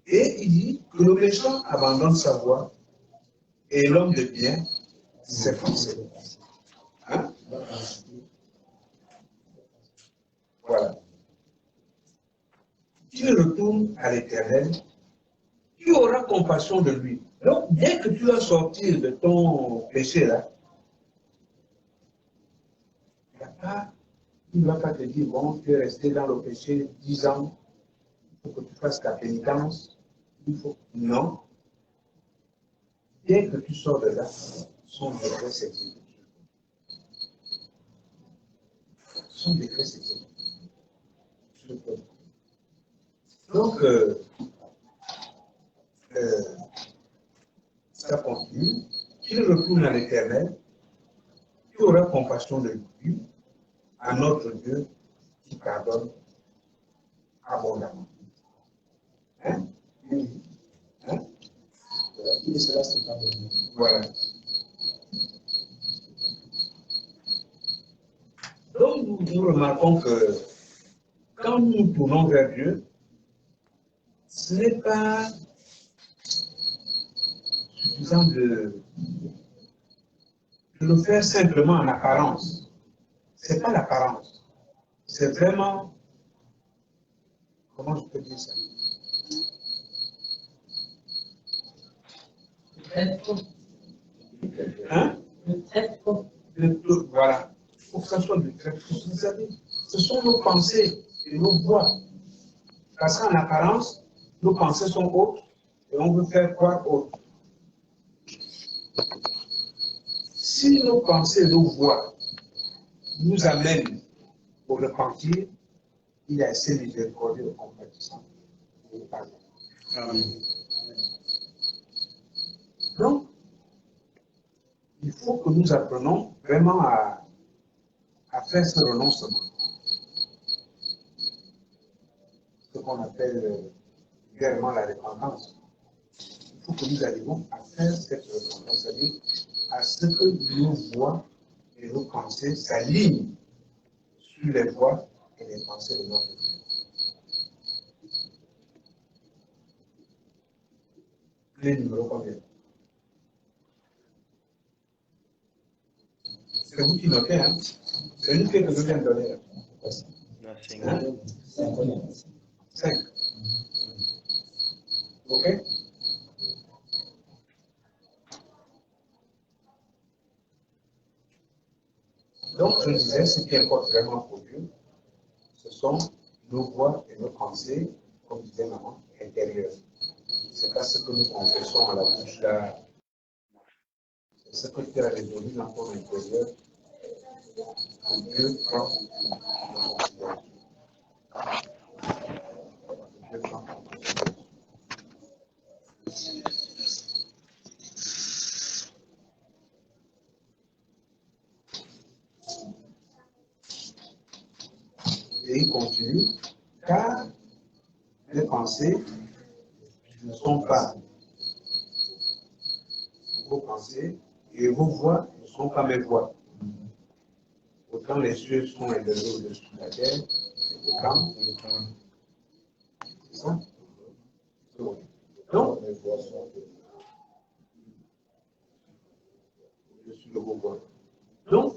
Et il dit que le méchant abandonne sa voie et l'homme de bien ses pensées. Hein? Voilà. Tu retournes à l'Éternel, tu auras compassion de lui. Donc, dès que tu vas sortir de ton péché là, il ne va pas te dire, bon, tu es resté dans le péché 10 ans, il faut que tu fasses ta pénitence. Non. Dès que tu sors de là, son décret s'exécute. Son décret s'exécute. Donc, ça continue. Tu retournes à l'Éternel, tu auras compassion de lui, à notre Dieu qui pardonne abondamment. Hein? Hein? Voilà. Donc, nous remarquons que quand nous nous tournons vers Dieu, ce n'est pas suffisant de le faire simplement en apparence. Ce n'est pas l'apparence. C'est vraiment, comment je peux dire ça? Hein? Voilà. Il faut que ça soit du très. Vous savez, ce sont nos pensées et nos voix. Parce qu'en apparence, nos pensées sont hautes et on veut faire croire autre. Si nos pensées et nos voix nous amènent au repentir, il est assez miséricordieux et compatissant. Amen. Donc, il faut que nous apprenions vraiment à faire ce renoncement. Ce qu'on appelle vulgairement la repentance. Il faut que nous arrivions à faire cette repentance, c'est-à-dire à ce que nos voix et nos pensées s'alignent sur les voix et les pensées de notre Dieu. Le numéro combien? C'est vous qui notez, hein? C'est une clé que je viens de donner. 5. OK? Donc, je disais, ce qui importe vraiment pour Dieu, ce sont nos voix et nos pensées, comme disait maman, intérieures. Ce n'est pas ce que nous confessons à la bouche là. C'est ce que tu as résolu dans ton intérieur. Que Dieu prend en considération. Dieu prend en considération. Et il continue, car les pensées ne sont pas vos pensées et vos voix ne sont pas mes voix. Autant les cieux sont élevés au-dessus de la terre, autant c'est ça? Donc, les voix sont au-dessus de vos voix. Donc,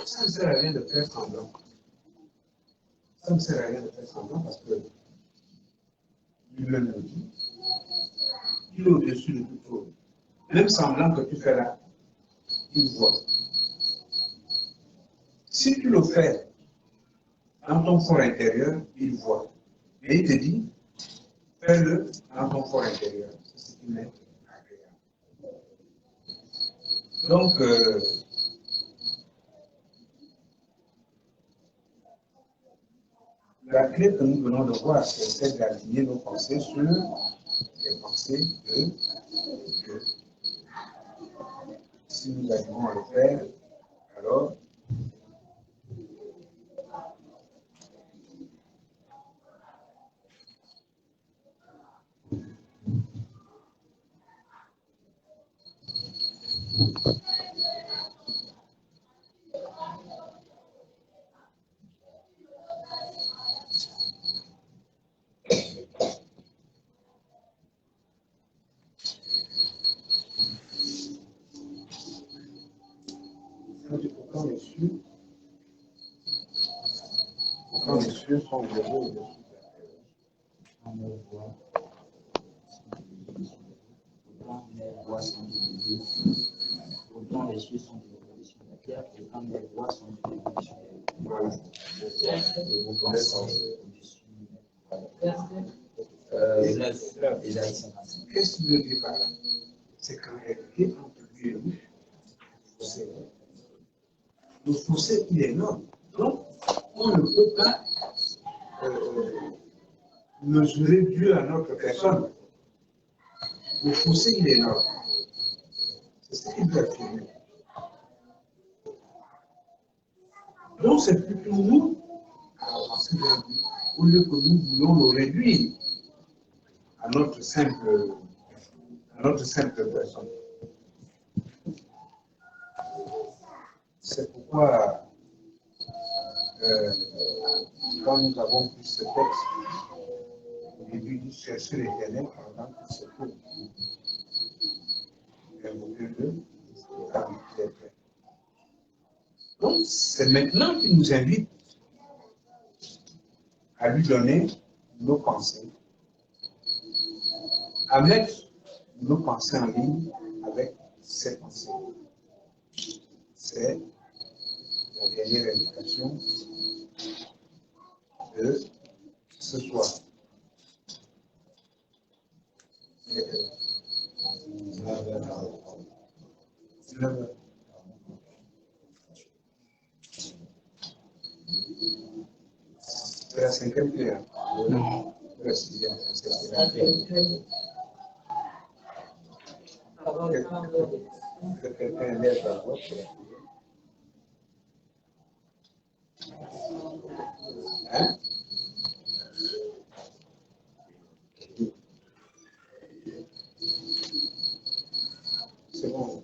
ça ne sert à rien de faire semblant. Ça ne sert à rien de faire semblant parce que lui-même le dit, il est au-dessus de toute chose. Même semblant que tu fais là, il voit. Si tu le fais dans ton fort intérieur, il voit. Mais il te dit, fais-le dans ton fort intérieur. C'est ce qui m'est agréable. Donc, la clé que nous venons de voir, c'est celle d'aligner nos pensées sur les pensées de Dieu. Si nous arrivons à le faire, alors Quand les cieux sont élevés au-dessus de la terre. Quand mes voix sont élevées, autant les cieux sont élevés sur la terre, et quand mes voix sont élevées sur Voilà. et vos pensées au-dessus de 9, Ésaïe 55. Qu'est-ce qu'il veut dire par là? C'est qu'en réalité, entre lui et nous, le fossé, il est énorme. Donc, on ne peut pas mesurer Dieu à notre personne. Le fossé, il est énorme. C'est ce qu'il veut affirmer. Donc, c'est plutôt nous à avancer vers lui, au lieu que nous voulons le réduire à notre simple personne. C'est pourquoi, quand nous avons pris ce texte, au début, il dit chercher l'Éternel pendant qu'il se trouve. Donc, c'est maintenant qu'il nous invite à lui donner nos pensées, à mettre nos pensées en ligne avec ses pensées. C'est la dernière invitation de ce soir. C'est la cinquième prière. Non. La sixième, c'est la cinquième. Que quelqu'un lève la voix pour la prière. Hein? C'est bon.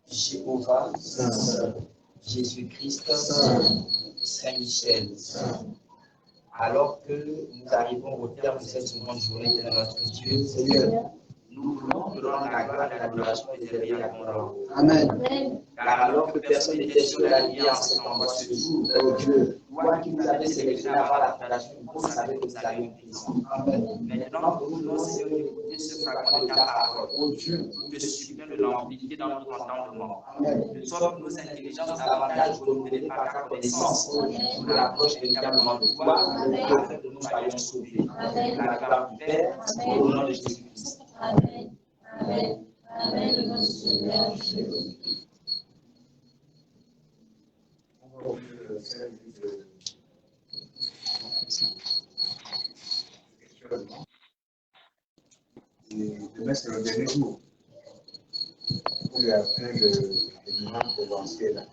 Jéhovah, Saint, Jésus-Christ, Saint-Michel. Alors que nous arrivons au terme de cette seconde journée de notre Dieu, Seigneur, nous voulons te rendre la gloire et l'adoration réservée à ton nom. Amen. Car alors que personne n'était sur la lumière en cet endroit ce jour, oh Dieu, toi qui nous avais sélectionnés avant la fondation, vous savez que nous avions une prison. Maintenant, nous voulons, Seigneur, écouter ce fragment de ta parole. Oh Dieu, nous te supplions de l'amplifier dans notre entendement. De sorte que nos intelligences davantage renouvelées par ta connaissance nous rapprochent véritablement de toi, afin que nous soyons sauvés. La gloire du Père, au nom de Jésus-Christ. Amen. Amen. Amen. Mon Seigneur Jésus. Et demain, c'est le dernier jour. Il y a plein de membres de l'ancien là.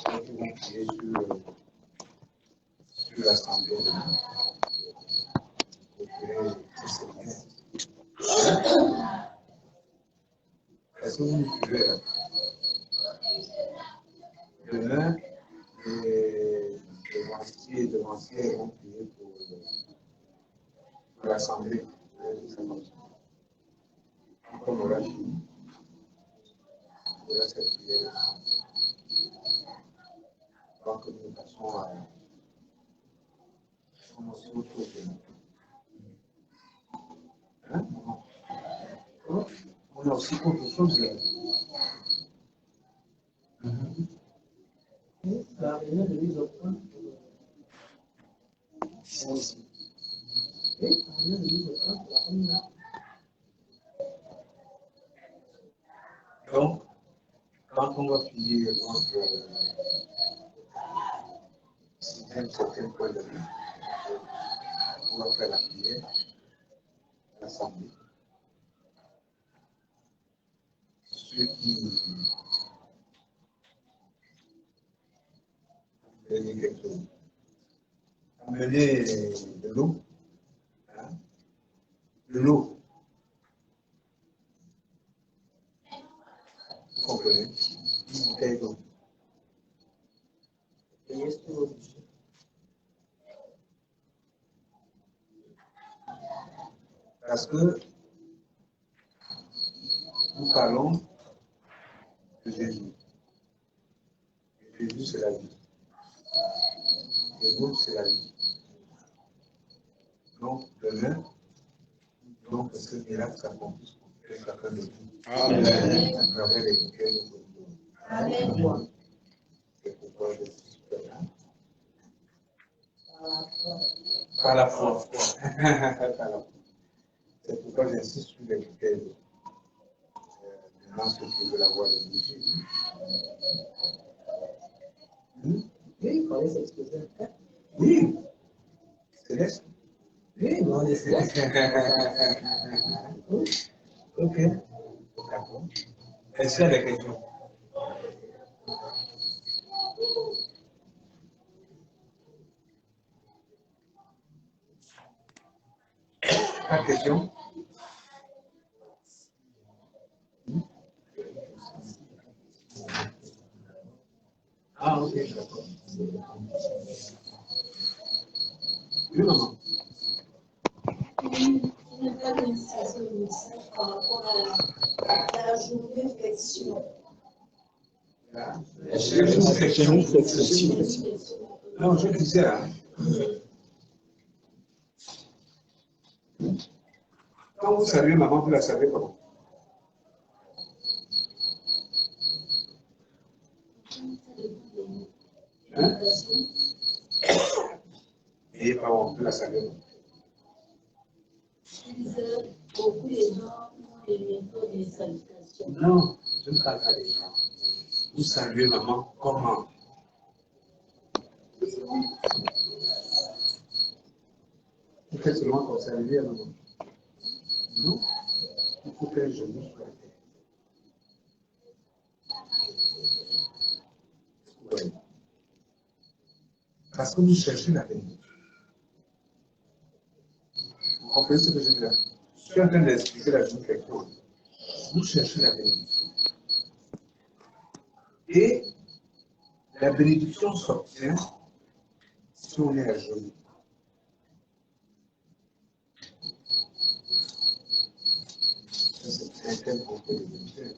Donc, ils vont prier sur l'assemblée. Est-ce que vous nous suivez là? Demain, les devanciers vont prier pour l'assemblée. Quand on aura fini, on aura cette prière. Donc, nous passons à commencer autre chose. Hein? On a aussi autre chose là. La réunion de mise au point. Oui, la réunion de mise au point pour la première. Donc, quand on va finir notre sixième, septième point de vue, on va faire la prière, l'assemblée. Ceux qui veulent quelque chose, amener de l'eau, hein? De l'eau. Vous comprenez? Une bouteille d'eau. Parce que nous parlons de Jésus. Et Jésus, c'est la vie. Et l'autre, c'est la vie. Donc, demain, donc, ce miracle s'accomplisse pour chacun de nous. Amen. À travers les bouquets de nous. Amen. C'est pourquoi je suis là. Par la foi. C'est pourquoi j'insiste sur les bouquets. Maintenant, ceux qui veulent avoir les bougies. Oui, il fallait s'exposer. Oui, Céleste. Oui, non, on est Céleste. Ok. D'accord. Est-ce qu'il y a des questions? Pas de questions? Ah, ok, d'accord. Oui, maman. Je n'ai pas d'incitation de message par rapport à la journée flexion. Non, je disais, hein, quand vous saluez maman, vous la savez comment? Hein? Et pas on peut la saluer. Beaucoup de gens ont des méthodes de salutation. Non, je ne parle pas des gens. Vous saluez maman comment? Vous faites seulement pour saluer maman. Non, il faut que je me sois. Oui. Parce que vous cherchez la bénédiction. Vous comprenez ce que je dis là? Je suis en train d'expliquer la bénédiction. Vous cherchez la bénédiction. Et la bénédiction s'obtient si on est à genoux. C'est un thème qu'on peut développer.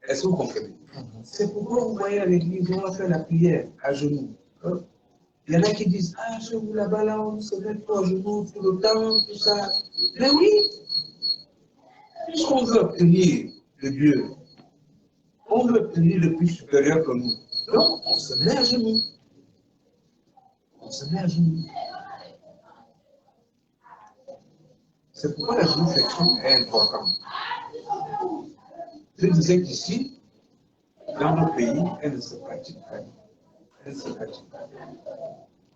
Est-ce que vous comprenez? C'est pourquoi vous voyez à l'église, on va faire la prière à genoux. Il y en a qui disent, ah, chez vous là-bas, là, on se met pas à genoux tout le temps, tout ça. Mais oui, puisqu'on veut obtenir de Dieu, on veut obtenir le plus supérieur que nous. Donc, on se met à genoux. On se met à genoux. C'est pourquoi la génuflexion est importante. Je disais qu'ici, dans nos pays, elle ne se pratique pas. Elle ne se pratique pas.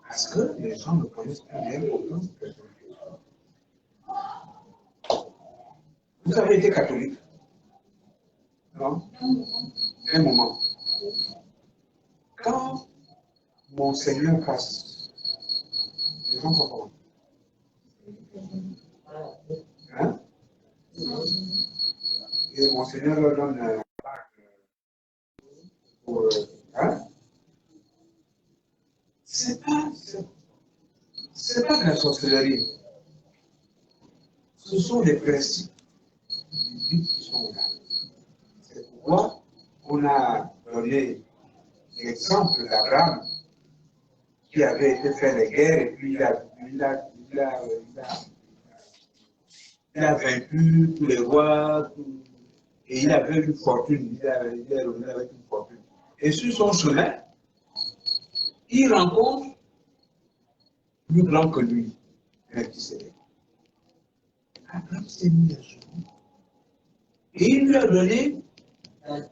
Parce que les gens ne connaissent pas l'importance de la génuflexion. Vous avez été catholique? Non? Un moment. Quand mon Seigneur passe, les gens comprennent. Hein? Et mon Seigneur leur donne un bac pour. Hein? C'est pas de la sorcellerie. Ce sont des principes bibliques qui sont là. C'est pourquoi on a donné l'exemple d'Abraham qui avait été faire les guerres et puis il a vaincu tous les rois et il avait une fortune, il est revenu avec une fortune. Et sur son chemin, il rencontre plus grand que lui, Melchisédek. Abraham s'est mis à genoux. Et il lui a donné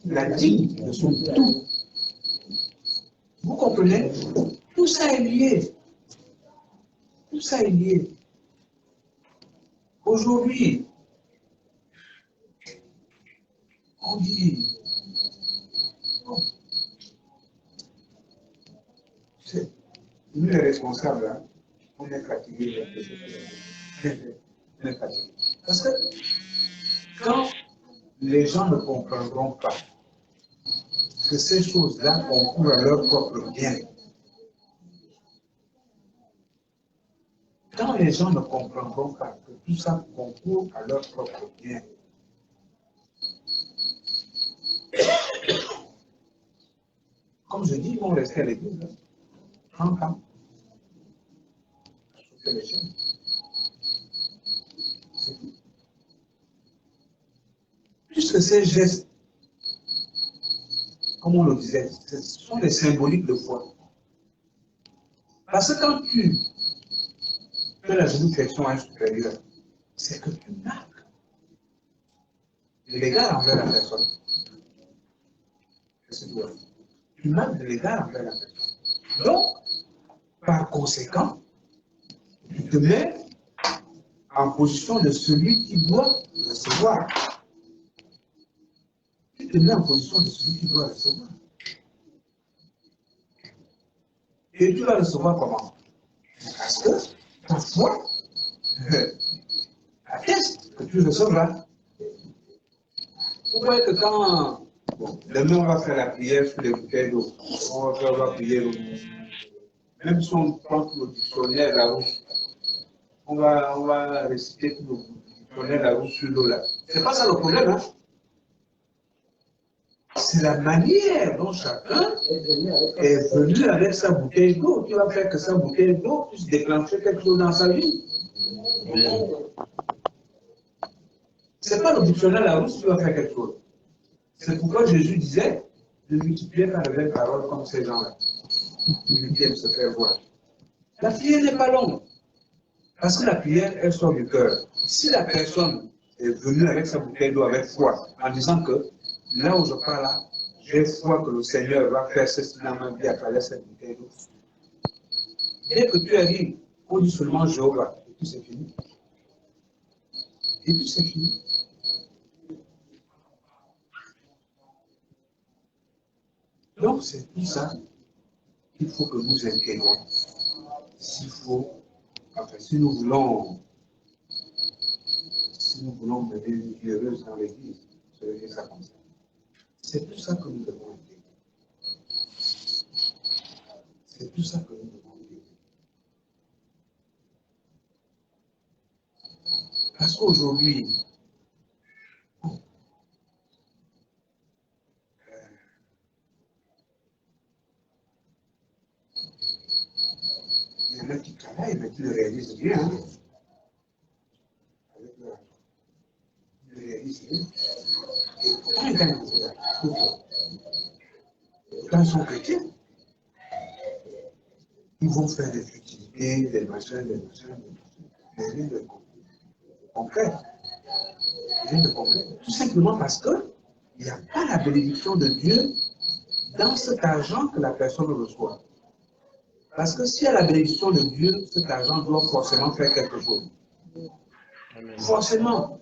la dîme de son tout. Vous comprenez? Tout ça est lié. Tout ça est lié. Aujourd'hui, on dit, oh, nous les responsables, hein, on est fatigués. On est fatigués. Parce que quand les gens ne comprendront pas que ces choses-là concourent à leur propre bien, quand les gens ne comprendront pas que tout ça concourt à leur propre bien, comme je dis, ils vont rester à l'église. 30 ans. C'est les chaînes. C'est tout. Puisque ces gestes, comme on le disait, ce sont des symboliques de foi. Parce que quand tu fais la genou-flexion à un supérieur, c'est que tu marques de l'égard envers la personne. C'est tout. Tu marques de l'égard envers la personne. Donc, par conséquent, tu te mets en position de celui qui doit recevoir. Tu te mets en position de celui qui doit recevoir. Et tu vas recevoir comment? Parce que ta foi atteste que tu recevras. Vous voyez que quand, demain on va faire la prière sur les bouteilles d'eau, on va prier l'eau. Même si on prend tout le dictionnaire Larousse, on va réciter tout le dictionnaire Larousse sur l'eau là. C'est pas ça le problème, hein? C'est la manière dont chacun est venu avec sa bouteille d'eau qui va faire que sa bouteille d'eau puisse déclencher quelque chose dans sa vie. Ce n'est pas le dictionnaire Larousse qui va faire quelque chose. C'est pourquoi Jésus disait ne multipliez pas les paroles comme ces gens-là, qui aiment se faire voir. La prière n'est pas longue, parce que la prière, elle sort du cœur. Si la personne est venue avec sa bouteille d'eau avec foi, en disant que là où je parle là, j'ai foi que le Seigneur va faire ceci dans ma vie à travers cette bouteille d'eau. Dès que tu arrives, on dit seulement Jéhovah, et puis c'est fini. Et puis c'est fini. Donc c'est tout ça qu'il faut que nous intégrons. Si nous voulons mener une vie heureuse dans l'Église, je vais dire ça comme ça. C'est tout ça que nous devons intégrer. C'est tout ça que nous devons intégrer. Parce qu'aujourd'hui, il y en a qui travaillent, mais qui le réalisent bien. Hein? Avec leur argent. Ils le réalisent bien. Et pourtant, ils gagnent des argent. Quand ils sont chrétiens, ils vont faire des futilités, des machins, mais rien de concret. Rien de concret. Tout simplement parce qu'il n'y a pas la bénédiction de Dieu dans cet argent que la personne reçoit. Parce que s'il y a la bénédiction de Dieu, cet argent doit forcément faire quelque chose. Forcément.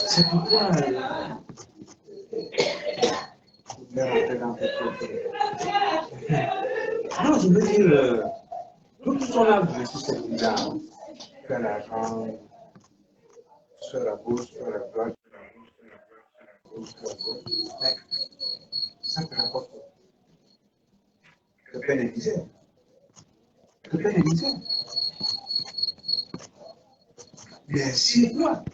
C'est pourquoi non, je veux dire, nous tous on a vu sur cette vie-là, faire l'argent, sur la gauche, sur la droite, mais ça te rapporte que peine et misère. Que peine et misère. Mais si toi,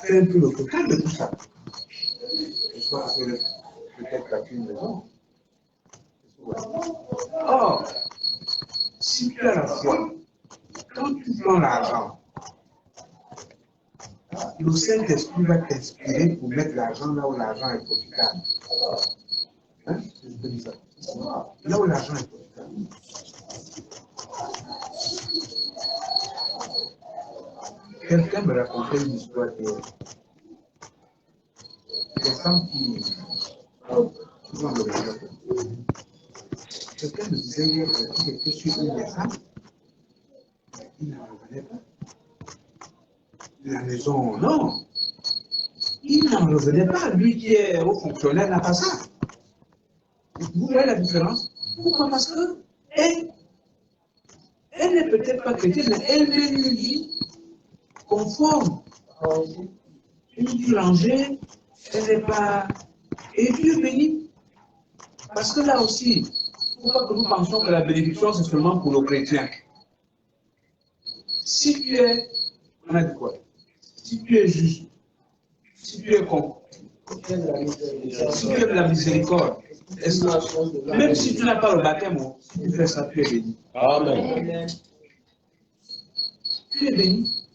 fais un peu le total de tout ça, que ce soit peut-être à une maison. Or, si tu as la foi, quand tu prends l'argent, le Saint-Esprit va t'inspirer pour mettre l'argent là où l'argent est profitable. Hein? Je te dis ça. Là où l'argent est profitable. Quelqu'un me racontait une histoire des femmes qui... Quelqu'un me disait hier qu'il était sur une des femmes, il n'en revenait pas. La maison, non. Il n'en revenait pas. Lui qui est haut fonctionnaire n'a pas ça. Vous voyez la différence? Pourquoi? Parce que elle n'est peut-être pas chrétienne, mais elle mène une vie conforme. Une vie rangée, elle n'est pas... Et Dieu bénit. Parce que là aussi, il ne faut pas que nous pensions que la bénédiction, c'est seulement pour nos chrétiens. Si tu es... On a dit quoi? si tu es juste, si tu es con, si tu aimes la miséricorde, même si tu n'as pas le baptême, si tu fais ça, tu es béni. Amen. Tu es béni.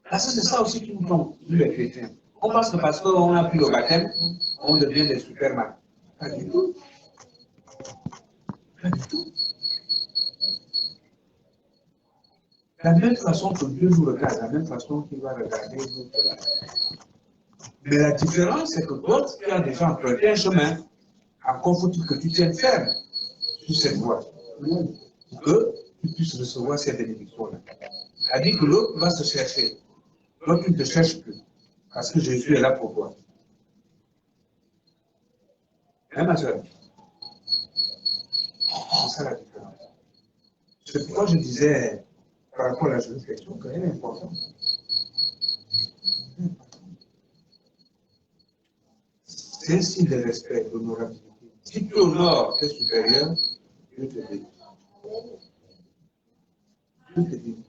Parce que c'est ça aussi qui nous trompe, nous les chrétiens. On pense que parce qu'on n'a plus le baptême, on devient des superman. Pas du tout. Pas du tout. La même façon que Dieu nous regarde, la même façon qu'il va regarder notre life. Mais la différence, c'est que toi, tu as déjà emprunté un chemin. Encore faut-il que tu tiennes ferme sur cette voie. Pour que tu puisses recevoir ces bénédictions-là. C'est-à-dire que l'autre va se chercher. L'autre, tu ne te cherches plus. Parce que Jésus est là pour toi. Hein, ma soeur? C'est ça la différence. C'est pourquoi je disais, par rapport à la réflexion, qu'elle est importante. C'est un signe de respect, d'honorabilité. Si tu honores tes supérieurs, Dieu te bénit. Dieu te bénit.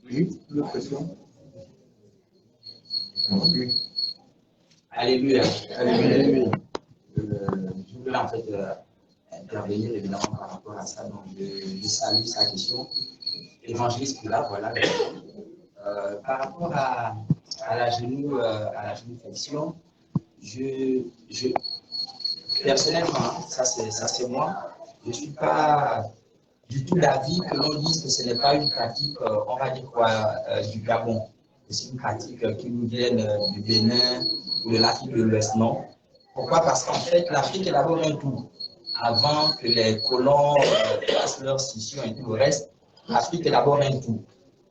Oui, l'autre question. Oui. Alléluia. Alléluia. Je voulais en fait intervenir évidemment par rapport à ça, donc je salue sa question. Évangéliste Pilat, voilà. Par rapport à la génuflexion, personnellement, ça c'est moi, je ne suis pas du tout d'avis que l'on dise que ce n'est pas une pratique, on va dire quoi, du Gabon. C'est une pratique qui nous vient du Bénin ou de l'Afrique de l'Ouest, non? Pourquoi? Parce qu'en fait, l'Afrique est d'abord un tout. Avant que les colons fassent leur scission et tout le reste, l'Afrique est d'abord un tout.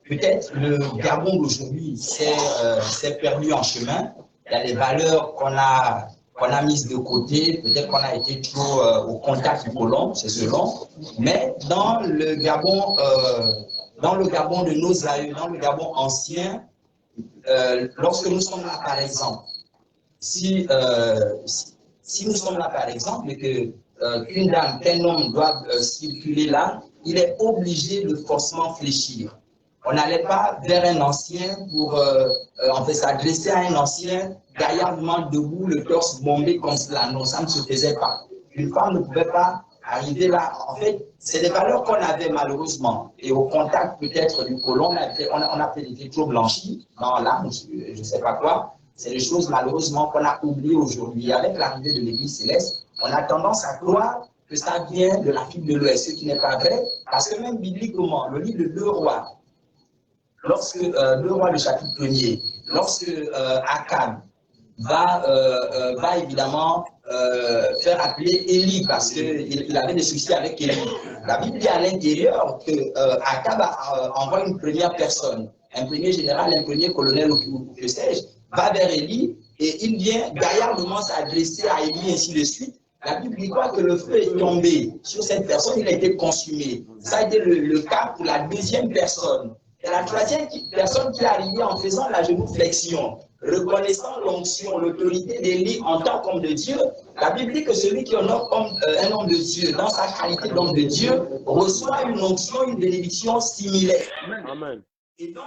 Peut-être le Gabon d'aujourd'hui s'est perdu en chemin. Il y a des valeurs qu'on a mises de côté. Peut-être qu'on a été trop au contact du colon, c'est selon. Mais dans le Gabon de nos aïeux, dans le Gabon ancien, lorsque nous sommes là, par exemple, si nous sommes là, par exemple, et qu'une dame, qu'un homme doit circuler là, il est obligé de forcément fléchir. On n'allait pas vers un ancien pour s'adresser à un ancien gaillardement debout, le torse bombé comme cela. Non, ça ne se faisait pas. Une femme ne pouvait pas arriver là. En fait, c'est des valeurs qu'on avait malheureusement. Et au contact peut-être du colon, on a peut-être été trop blanchi dans l'âme, je ne sais pas quoi. C'est des choses malheureusement qu'on a oubliées aujourd'hui. Avec l'arrivée de l'Église céleste, on a tendance à croire que ça vient de l'Afrique de l'Ouest, ce qui n'est pas vrai. Parce que même bibliquement, le livre de 2 Rois, lorsque 2 Rois du chapitre 1er, lorsque Akab va évidemment faire appeler Élie parce qu'il avait des soucis avec Élie. La Bible dit à l'intérieur que Akab envoie une première personne, un premier général, un premier colonel ou que sais-je, va vers Élie et il vient gaillardement s'adresser à Élie, ainsi de suite. La Bible dit quoi? Que le feu est tombé sur cette personne, il a été consumé. Ça a été le cas pour la deuxième personne. Et la troisième personne qui est arrivée en faisant la génuflexion, reconnaissant l'onction, l'autorité d'Élie en tant qu'homme de Dieu, la Bible dit que celui qui honore comme un homme de Dieu, dans sa qualité d'homme de Dieu, reçoit une onction, une bénédiction similaire. Amen. Et donc,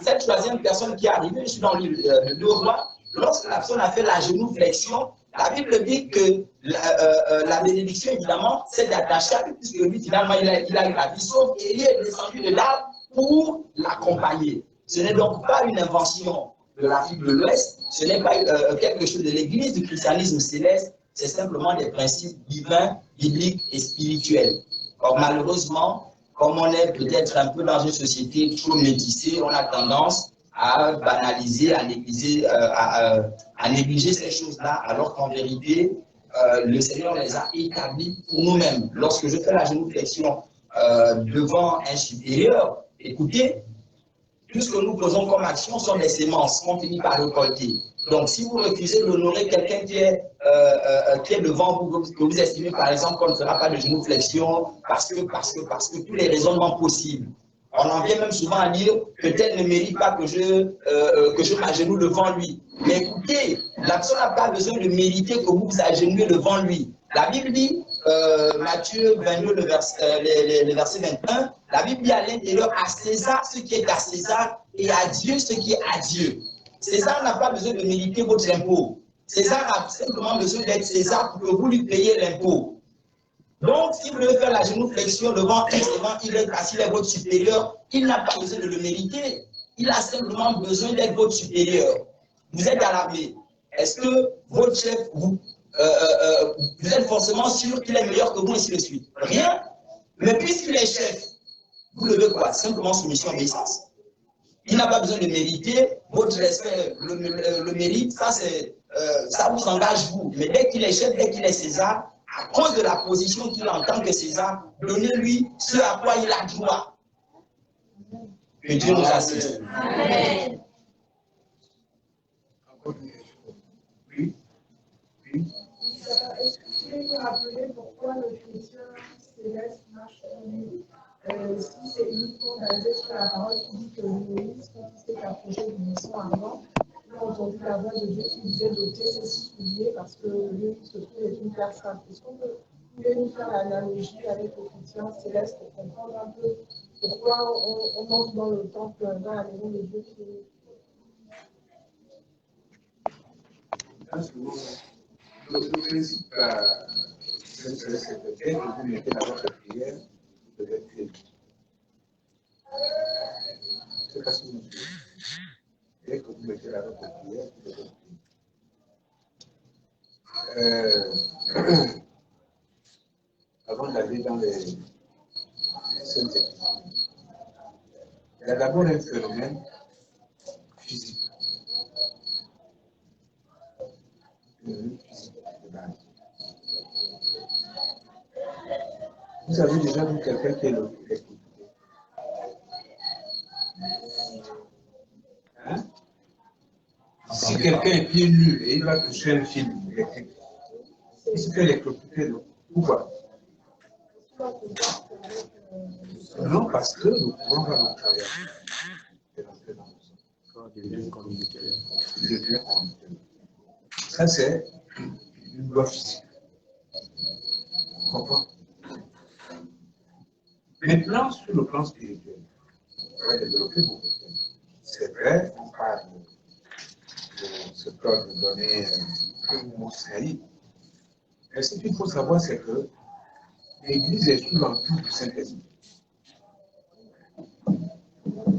cette troisième personne qui est arrivée, je suis dans le livre de 2 Rois, lorsque la personne a fait la génuflexion, la Bible dit que la bénédiction, évidemment, c'est d'attacher à lui, puisque lui, finalement, il a eu la vie sauve, et il est descendu de l'arbre pour l'accompagner. Ce n'est donc pas une invention de l'Afrique de l'Ouest, ce n'est pas quelque chose de l'Église du christianisme céleste, c'est simplement des principes divins, bibliques et spirituels. Or, malheureusement, comme on est peut-être un peu dans une société trop métissée, on a tendance à banaliser, à négliger ces choses-là, alors qu'en vérité, le Seigneur les a établies pour nous-mêmes. Lorsque je fais la génuflexion devant un supérieur, écoutez, tout ce que nous faisons comme action sont des semences qu'on finit par récolter. Donc, si vous refusez d'honorer quelqu'un qui est devant vous, que vous estimez par exemple qu'on ne fera pas de génuflexion parce que tous les raisonnements possibles. On en vient même souvent à dire que tel ne mérite pas que je m'agenouille devant lui. Mais écoutez, la personne n'a pas besoin de mériter que vous vous agenouillez devant lui. La Bible dit Matthieu 22, le verset 21, la Bible dit à l'intérieur, à César ce qui est à César et à Dieu ce qui est à Dieu. César n'a pas besoin de mériter votre impôt. César a simplement besoin d'être César pour que vous lui payiez l'impôt. Donc, si vous devez faire la génuflexion devant X, devant Y, parce qu'il est votre supérieur, il n'a pas besoin de le mériter. Il a simplement besoin d'être votre supérieur. Vous êtes à l'armée. Est-ce que votre chef, vous êtes forcément sûr qu'il est meilleur que vous, ainsi de suite? Rien. Mais puisqu'il est chef, vous devez quoi? Simplement soumission, obéissance. Il n'a pas besoin de mériter. Votre respect, le mérite, ça vous engage vous. Mais dès qu'il est chef, dès qu'il est César, à cause de la position qu'il a en tant que César, donnez-lui ce à quoi il a droit. Que Dieu nous assiste. Amen. Oui. Oui. Est-ce que tu peux nous rappeler pourquoi le chrétien céleste marche en lui? Si c'est uniquement basé sur la parole qui dit que Moïse, quand il s'est approché du buisson avant, il a entendu la voix de Dieu qui disait d'ôter ses souliers parce que lui se trouve être une terre sainte. Est-ce qu'on peut nous faire l'analogie avec le chrétien céleste pour comprendre un peu pourquoi on entre dans le temple, dans la maison de Dieu qui est. Le principe, c'est que dès que vous mettez la votre prière, vous devez prier. C'est pas ce que vous dites. Dès que vous mettez la votre prière, vous devez prier. Avant d'aller dans les saintes écritures, il y a d'abord un phénomène physique. Vous avez déjà vu quelqu'un qui est électrocuté? Hein? Si quelqu'un est pieds nus et il va toucher un fil électrique, il se fait électrocuter, non? Pourquoi? Non, parce que le courant va nous traverser. Et rentrer dans le sang. Il devient conducteur. Ça, c'est une loi physique. Tu comprends? Maintenant, sur le plan spirituel, on va développer beaucoup de choses. C'est vrai, on parle de ce code donné un mot saillie. Mais ce qu'il faut savoir, c'est que l'Église est sous l'empire du Saint-Esprit.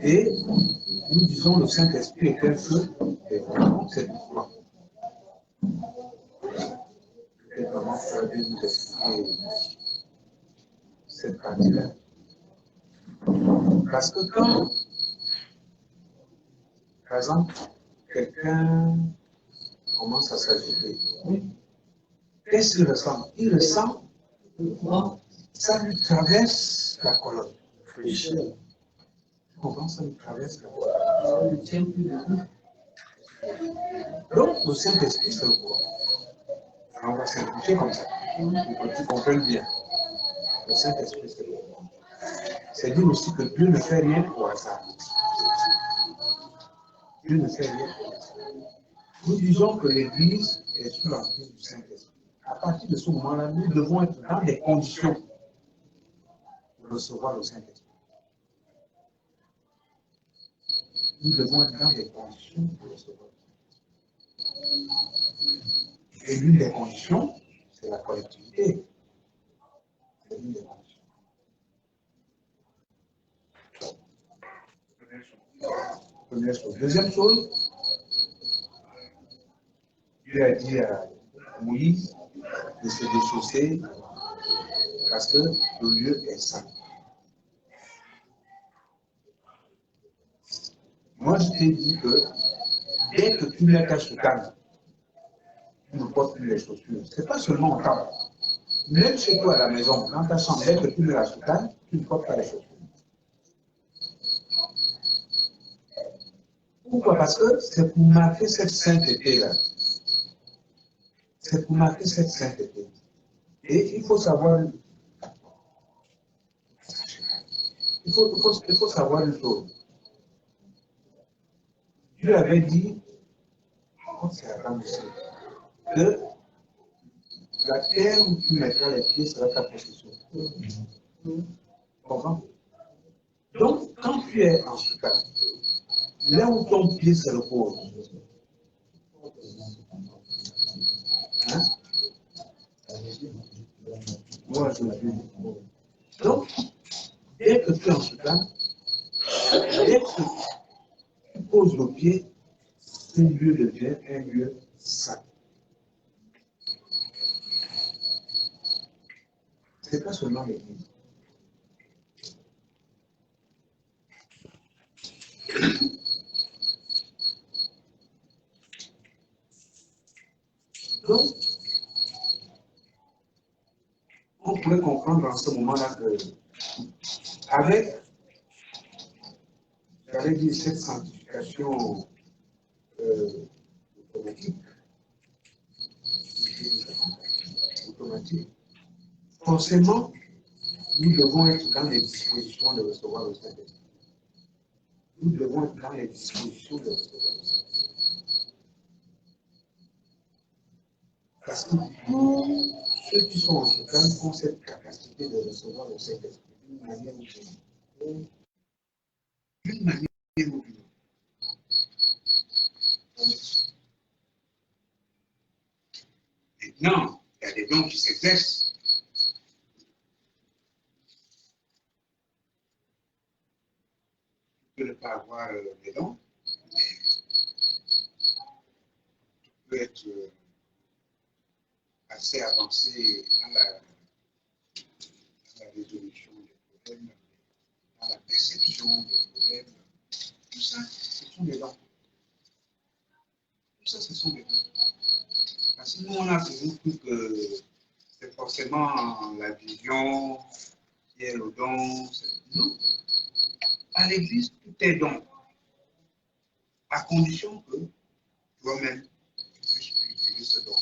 Et nous disons le Saint-Esprit est un feu, et vraiment c'est du froid. Peut-être vraiment pour nous expliquer cette partie-là. Parce que quand, par exemple, quelqu'un commence à s'agiter, qu'est-ce qu'il ressent? Il ressent ça lui traverse la colonne. Comment ça lui traverse la colonne? Il tient plus debout. Donc, le Saint-Esprit, c'est le quoi? On va simplifier comme ça, pour que tu comprennes bien. Le Saint-Esprit, c'est le quoi? C'est dire aussi que Dieu ne fait rien au hasard. Dieu ne fait rien au hasard. Nous disons que l'Église est sous l'empire du Saint-Esprit. À partir de ce moment-là, nous devons être dans des conditions pour recevoir le Saint-Esprit. Nous devons être dans des conditions pour recevoir le Saint-Esprit. Et l'une des conditions, c'est la collectivité. C'est l'une des conditions. Première chose. Deuxième chose, Dieu a dit à Moïse de se déchausser parce que le lieu est saint. Moi, je t'ai dit que dès que tu mets ta soutane, tu ne portes plus les chaussures. Ce n'est pas seulement au temple. Même chez toi à la maison, dans ta chambre, dès que tu mets la soutane, tu ne portes pas les chaussures. Pourquoi? Parce que c'est pour marquer cette sainteté-là. C'est pour marquer cette sainteté. Et il faut savoir. Il faut savoir une chose. Dieu avait dit, je crois que c'est Abraham aussi, que La terre où tu mettras les pieds sera ta possession. Comprends? Donc, quand tu es en ce cas, là où ton pied se repose, hein? Moi, je l'ai. Donc, dès que tu es en ce cas, dès que tu poses le pied, ce lieu devient un lieu saint. Ce n'est pas seulement l'église. Donc, on pourrait comprendre en ce moment-là que, avec, j'allais dire, cette sanctification automatique, forcément, nous devons être dans les dispositions de recevoir le Saint-Esprit. Nous devons être dans les dispositions de recevoir le Saint-Esprit. Parce que tous ceux qui sont en ce cas ont cette capacité de recevoir le Saint-Esprit d'une manière ou d'une autre. D'une manière ou d'une autre. Maintenant, il y a des dons qui s'exercent. Tu peux ne pas avoir des dons, mais tu peux être assez avancé dans la résolution des problèmes, dans la perception des problèmes. Tout ça, ce sont des dons. Tout ça, ce sont des dons. Parce que nous, on a toujours cru que c'est forcément la vision qui est le don. Non. À l'église, tout est don. À condition que toi-même, tu puisses utiliser ce don.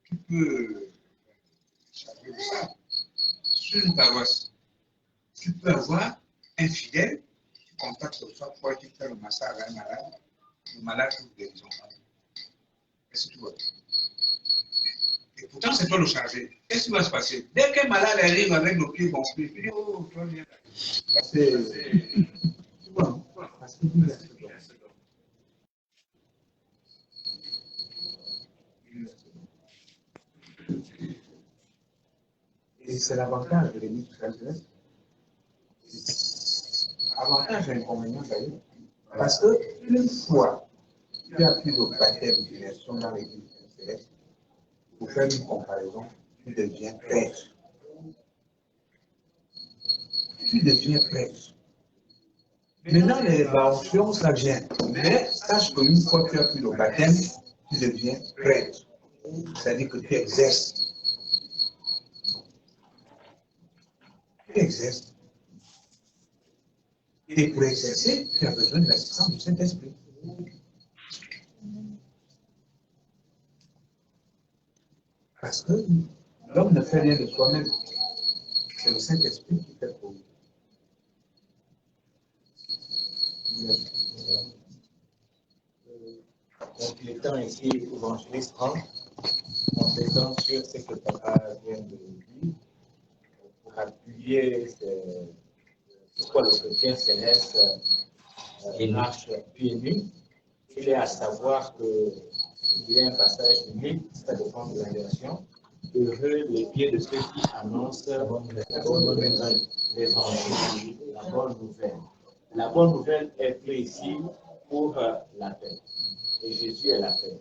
Tu peux échapper de ça. Sur une paroisse, tu peux avoir un fidèle qui contacte chaque fois qu'il fait le massage à un malade, le malade trouve des raisons. Qu'est-ce que tu vois? Et pourtant, c'est toi le chargé. Qu'est-ce qui va se passer? Dès qu'un malade arrive avec le pied gonflé, tu dis, oh, toi, viens. Tu vois, parce que vous êtes et c'est l'avantage de l'église chrétienne. Avantage et inconvénient d'ailleurs. Parce que une fois tu as pris le baptême d'immersion dans l'église céleste, pour faire une comparaison, tu deviens prêtre. Tu deviens prêtre. Maintenant, les évaluations, ça vient. Mais sache qu'une fois que tu as pris le baptême, tu deviens prêtre. C'est-à-dire que tu exerces. Tu exerces. Et pour exercer, tu as besoin de l'assistance du Saint-Esprit. Parce que l'homme ne fait rien de soi-même. C'est le Saint-Esprit qui fait pour lui. Donc, étant ici évangéliste Franck, en faisant sur ce que papa vient de dire, pour appuyer pourquoi le chrétien céleste marche pieds nus, il est à savoir qu'il y a un passage unique, ça dépend de la version, heureux les pieds de ceux qui annoncent la bonne nouvelle, l'évangile, la bonne nouvelle. La bonne nouvelle est prise ici pour la paix. Et Jésus est la paix.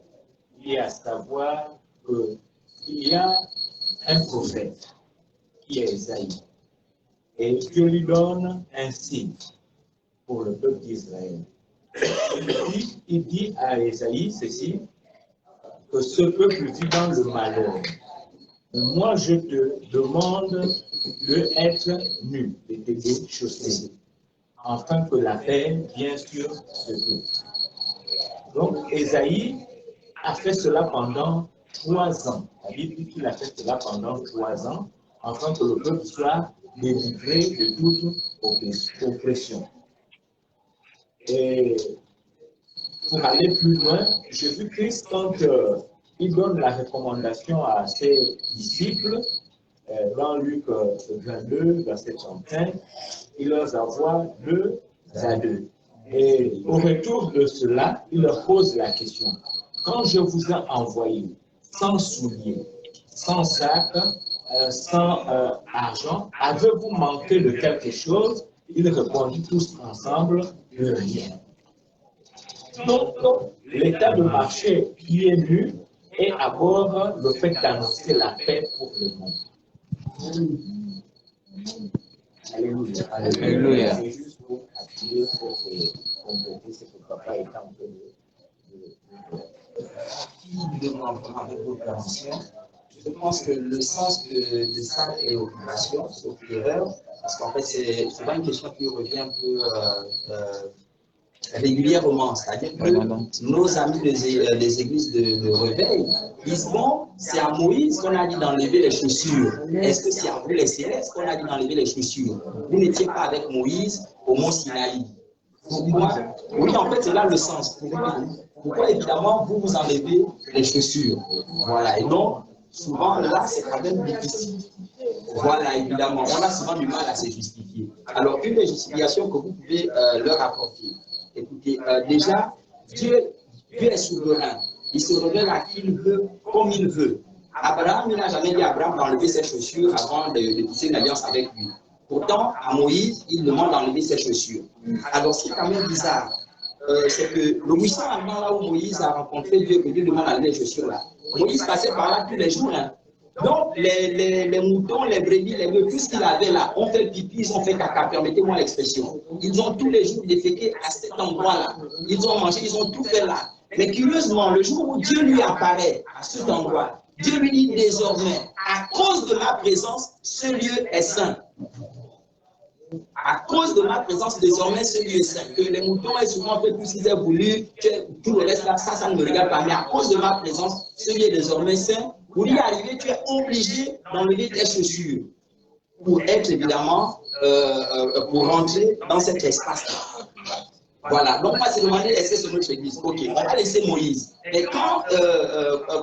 Il est à savoir qu'il y a un prophète qui est Isaïe. Et Dieu lui donne un signe pour le peuple d'Israël. Il dit à Isaïe ceci, que ce peuple vit dans le malheur. Moi, je te demande d'être nu, de te déchausser, afin que la paix vienne sur ce peuple. Donc, Isaïe a fait cela pendant 3 ans. La Bible dit qu'il a fait cela pendant 3 ans, afin que le peuple soit délivré de toute oppression. Et pour aller plus loin, Jésus-Christ, quand il donne la recommandation à ses disciples, dans Luc 22, verset 35, il leur envoie 2 à 2. Et au retour de cela, il leur pose la question. Quand je vous ai envoyé sans souliers, sans sac, sans argent, avez-vous manqué de quelque chose? Ils répondent tous ensemble, de rien. Donc, l'état de marché qui est nu est d'abord le fait d'annoncer la paix pour le monde. Alléluia. Alléluia. C'est juste pour appuyer, pour compléter ce que papa est en train de Qui demande avec vos permissions, je pense que le sens de sa préoccupation, sauf erreur, parce qu'en fait, c'est pas une question qui revient un peu régulièrement. C'est-à-dire que nos amis des églises de réveil disent bon, c'est à Moïse qu'on a dit d'enlever les chaussures. Est-ce que c'est à vous les célestes qu'on a dit d'enlever les chaussures? Vous n'étiez pas avec Moïse au mont Sinaï. Pourquoi? Oui, en fait, c'est là le sens. Pourquoi évidemment vous vous enlevez les chaussures? Voilà, et donc, souvent là, c'est quand même difficile. Voilà, évidemment, on a souvent du mal à se justifier. Alors, une des justifications que vous pouvez leur apporter, écoutez, déjà, Dieu est souverain. Il se révèle à qui il veut, comme il veut. Abraham, il n'a jamais dit à Abraham d'enlever ses chaussures avant de tisser une alliance avec lui. Pourtant, à Moïse, il demande d'enlever ses chaussures. Alors, ce qui est quand même bizarre, c'est que le 800 avant là où Moïse a rencontré Dieu, que Dieu demande d'enlever les chaussures là, Moïse passait par là tous les jours. Hein. Donc, les moutons, les brebis, les bœufs, tout ce qu'il avait là, ont fait pipi, ils ont fait caca, permettez-moi l'expression. Ils ont tous les jours déféqué à cet endroit-là. Ils ont mangé, ils ont tout fait là. Mais curieusement, le jour où Dieu lui apparaît à cet endroit, Dieu lui dit désormais, à cause de ma présence, ce lieu est saint. À cause de ma présence, désormais, ce lieu est saint. Que les moutons aient souvent fait tout ce qu'ils aient voulu, tout le reste là, ça ne me regarde pas. Mais à cause de ma présence, ce lieu est désormais saint. Pour y arriver, tu es obligé d'enlever tes chaussures pour être évidemment, pour rentrer dans cet espace-là. Voilà, donc moi c'est demandé est-ce que c'est notre église. Ok, on va laisser Moïse. Mais quand,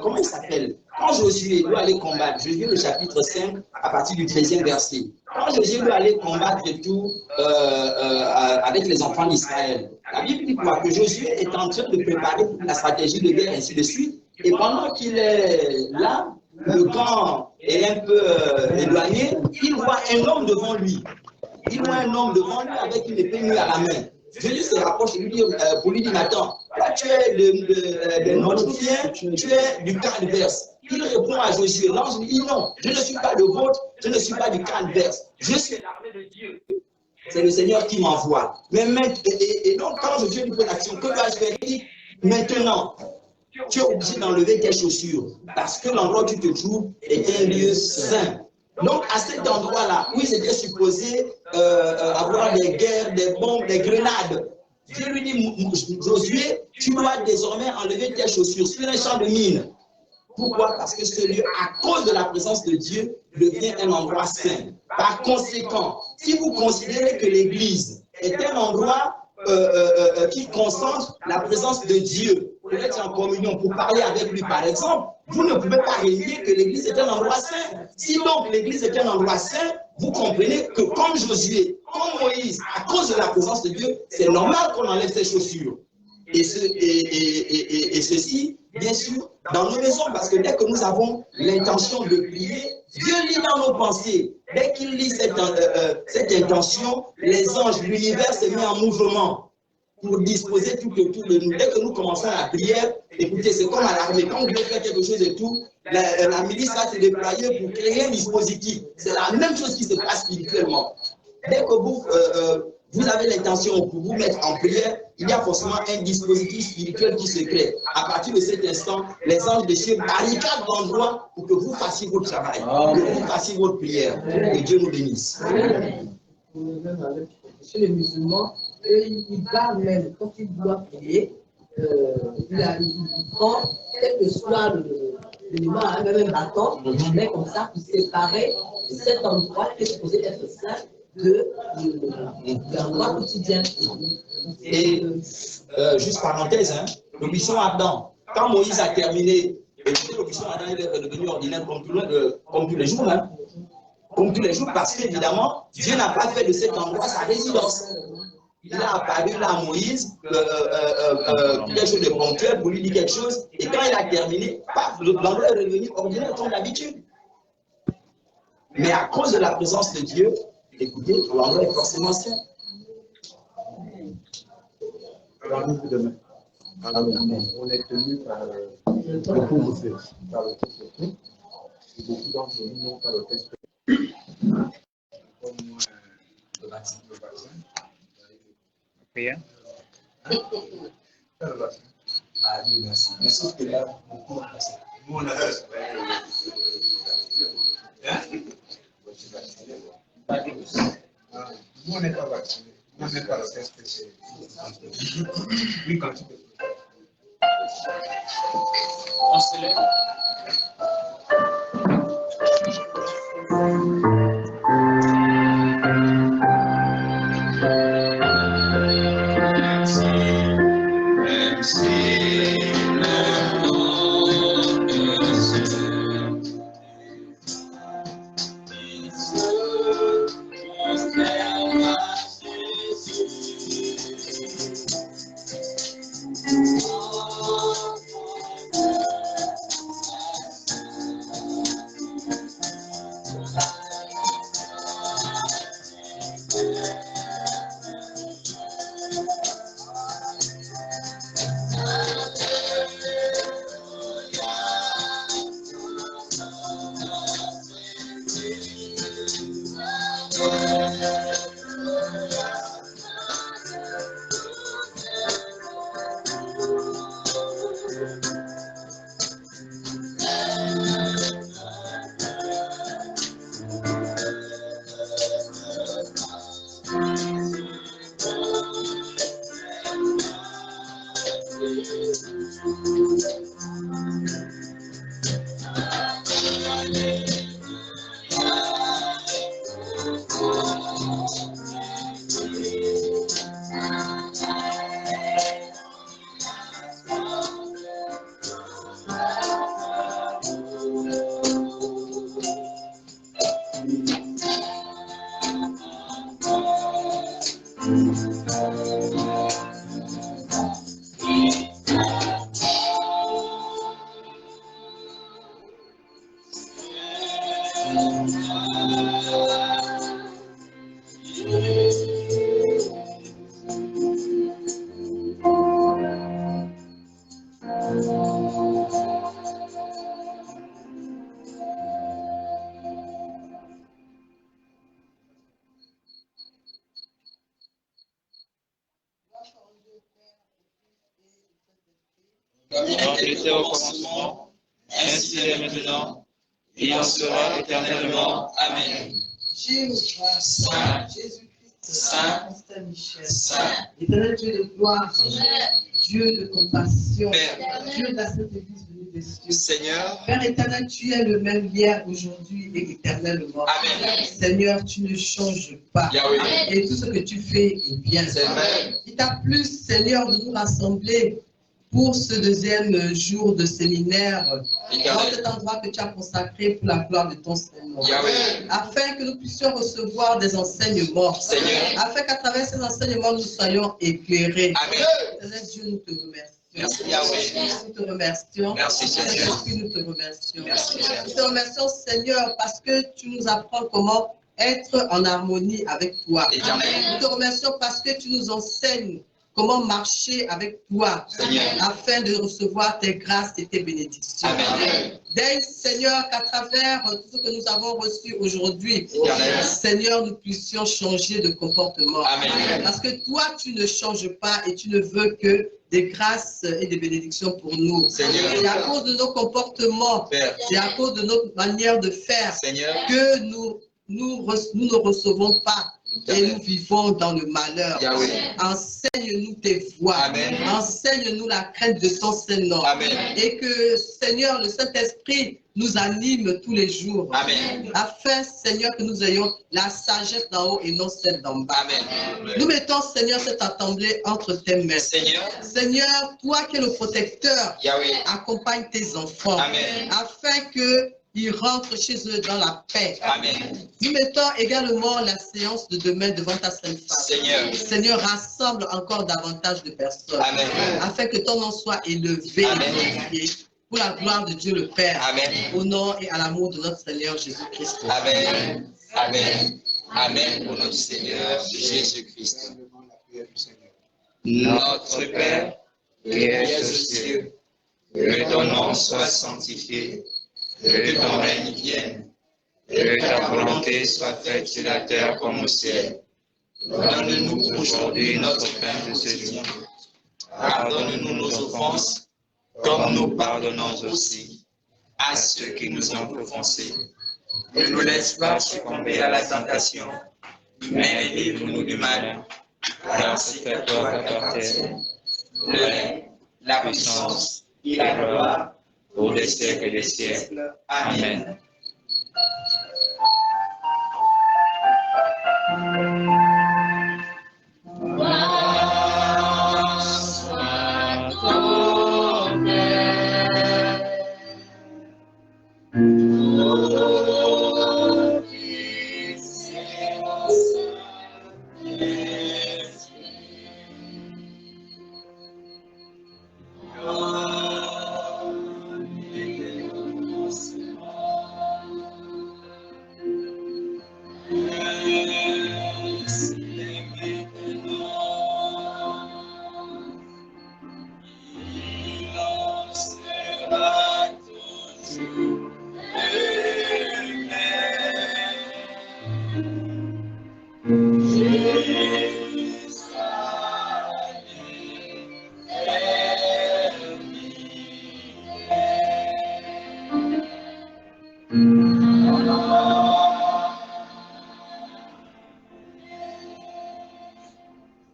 comment il s'appelle? Quand Josué doit aller combattre, Josué le chapitre 5, à partir du 13e verset. Quand Josué doit aller combattre et tout avec les enfants d'Israël, la Bible dit quoi? Que Josué est en train de préparer la stratégie de guerre, ainsi de suite. Et pendant qu'il est là, le camp est un peu éloigné, il voit un homme devant lui. Il voit un homme devant lui avec une épée nue à la main. Jésus se rapproche et lui dit, pour lui dire, attends, toi tu es de notre bien, tu es du camp adverse. Il répond à Josué, l'ange lui dit, non, je ne suis pas le vôtre, je ne suis pas du camp adverse, je suis l'armée de Dieu. C'est le Seigneur qui m'envoie. Mais et donc quand Josué lui pose l'action, que dois-je faire? Il dit, maintenant, tu es obligé d'enlever tes chaussures, parce que l'endroit où tu te trouves est un lieu saint. Donc, à cet endroit-là, où ils étaient supposés avoir des guerres, des bombes, des grenades, Dieu lui dit, Josué, tu dois désormais enlever tes chaussures sur un champ de mine. Pourquoi? Parce que ce lieu, à cause de la présence de Dieu, devient un endroit saint. Par conséquent, si vous considérez que l'Église est un endroit qui concentre la présence de Dieu, pour être en communion, pour parler avec lui, par exemple, vous ne pouvez pas régner que l'Église est un endroit saint. Si donc l'Église est un endroit saint, vous comprenez que comme Josué, comme Moïse, à cause de la présence de Dieu, c'est normal qu'on enlève ses chaussures. Et ceci, bien sûr, dans nos maisons, parce que dès que nous avons l'intention de prier, Dieu lit dans nos pensées. Dès qu'il lit cette intention, les anges, l'univers se met en mouvement pour disposer tout autour de nous. Dès que nous commençons la prière, écoutez, c'est comme à l'armée. Quand vous voulez faire quelque chose et tout, la milice va se déployer pour créer un dispositif. C'est la même chose qui se passe spirituellement. Dès que vous avez l'intention pour vous mettre en prière, il y a forcément un dispositif spirituel qui se crée. À partir de cet instant, les anges de Dieu barricadent l'endroit pour que vous fassiez votre travail, pour que vous fassiez votre prière. Que Dieu nous bénisse. Chez les musulmans, il va même, quand il doit prier, il prend, quel que soit même un bâton, il met comme ça pour séparer cet endroit qui est supposé être saint de l'endroit quotidien. Et juste parenthèse, hein, le buisson Adam, quand Moïse a terminé, le buisson Adam est devenu ordinaire comme tous les jours, hein, comme tous les jours, parce qu'évidemment, Dieu n'a pas fait de cet endroit sa résidence. Il a apparu là à Moïse, quelque chose de ponctuel pour lui dire quelque chose, et quand il a terminé, l'endroit est devenu ordinaire comme d'habitude. Mais à cause de la présence de Dieu, écoutez, l'endroit est forcément saint. Alors, nous demain. On est tenu par le couvre-feu, par le couvre-feu. Et beaucoup d'entre nous n'ont pas le texte. Comme le vaccin. Prière. Le vaccin. Ah oui, merci. Mais sauf que là, beaucoup ont passé. Nous, on a fait ça. Nous, on n'est pas vaccinés. On n'a même pas le test PCR. Oui, quand tu peux. On se lève. Comme il était au commencement, ainsi est maintenant, et en sera éternellement. Amen. Dieu Saint, Jésus-Christ, Saint, Saint Michel, Saint, éternel Dieu de gloire, Dieu de compassion, Père, Dieu de la Sainte Église venue des cieux. Seigneur, Père éternel, tu es le même hier, aujourd'hui et éternellement. Amen. Seigneur, tu ne changes pas. Yahweh. Et tout ce que tu fais est bien. Amen. Il t'a plu, Seigneur, de nous rassembler pour ce deuxième jour de séminaire dans cet endroit que tu as consacré pour la gloire de ton Seigneur. Afin que nous puissions recevoir des enseignements. Seigneur. Afin qu'à travers ces enseignements, nous soyons éclairés. Amen. Dieu, nous te remercions. Merci Yahweh. Nous te remercions. Merci Seigneur. Nous te remercions. Merci Seigneur. Nous te remercions, Seigneur, parce que tu nous apprends comment être en harmonie avec toi. Nous te remercions parce que tu nous enseignes comment marcher avec toi, Seigneur, afin de recevoir tes grâces et tes bénédictions. Daigne, Seigneur, qu'à travers tout ce que nous avons reçu aujourd'hui, Seigneur, nous puissions changer de comportement. Amen. Parce que toi, tu ne changes pas et tu ne veux que des grâces et des bénédictions pour nous. C'est à cause de nos comportements, c'est à cause de notre manière de faire, Seigneur, que nous ne recevons pas et nous vivons dans le malheur. Yahweh. Enseigne-nous tes voies. Amen. Enseigne-nous la crainte de ton Saint-Nom. Amen. Et que, Seigneur, le Saint-Esprit nous anime tous les jours. Amen. Afin, Seigneur, que nous ayons la sagesse d'en haut et non celle d'en bas. Amen. Nous mettons, Seigneur, cette assemblée entre tes mains. Seigneur. Seigneur, toi qui es le protecteur, Yahweh. accompagne tes enfants. Amen. Afin qu'ils rentrent chez eux dans la paix. Amen. Nous mettons également la séance de demain devant ta sainte face. Seigneur. Seigneur, rassemble encore davantage de personnes. Amen. Afin que ton nom soit élevé Amen. et glorifié pour la gloire de Dieu le Père. Amen. Au nom et à l'amour de notre Seigneur Jésus-Christ. Amen. Amen. Amen pour notre Seigneur Jésus-Christ. Notre Père, qui es aux cieux, que ton nom soit sanctifié, que ton règne vienne, que ta volonté soit faite sur la terre comme au ciel. Donne-nous aujourd'hui notre pain de ce jour. Pardonne-nous nos offenses, comme nous pardonnons aussi à ceux qui nous ont offensés. Ne nous laisse pas succomber à la tentation, mais délivre-nous du mal. Car c'est à toi qu'appartiennent le règne, la puissance et la gloire pour les siècles des siècles. Amen.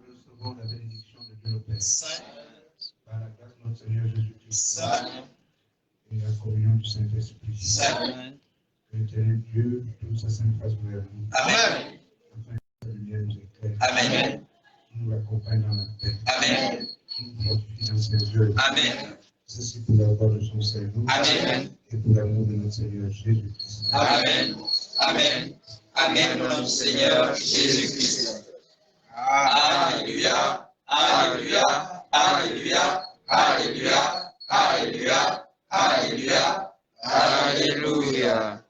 Recevons la bénédiction de Dieu le Père. Par la grâce de notre Seigneur Jésus-Christ. Et la communion du Saint-Esprit. Que l'Éternel Dieu, toute sa sainte face vers nous. Amen. Afin que la lumière nous éclaire. Amen. Qui nous accompagne dans la paix. Amen. Qui nous fortifie dans ses œuvres. Amen. Ceci pour la gloire de son Seigneur. Amen. Et pour l'amour de notre Seigneur Jésus-Christ. Amen. Amen. Amen pour notre Seigneur Jésus-Christ. Alléluia. Alléluia. Alléluia. Alléluia. Alléluia. Alléluia. Alléluia.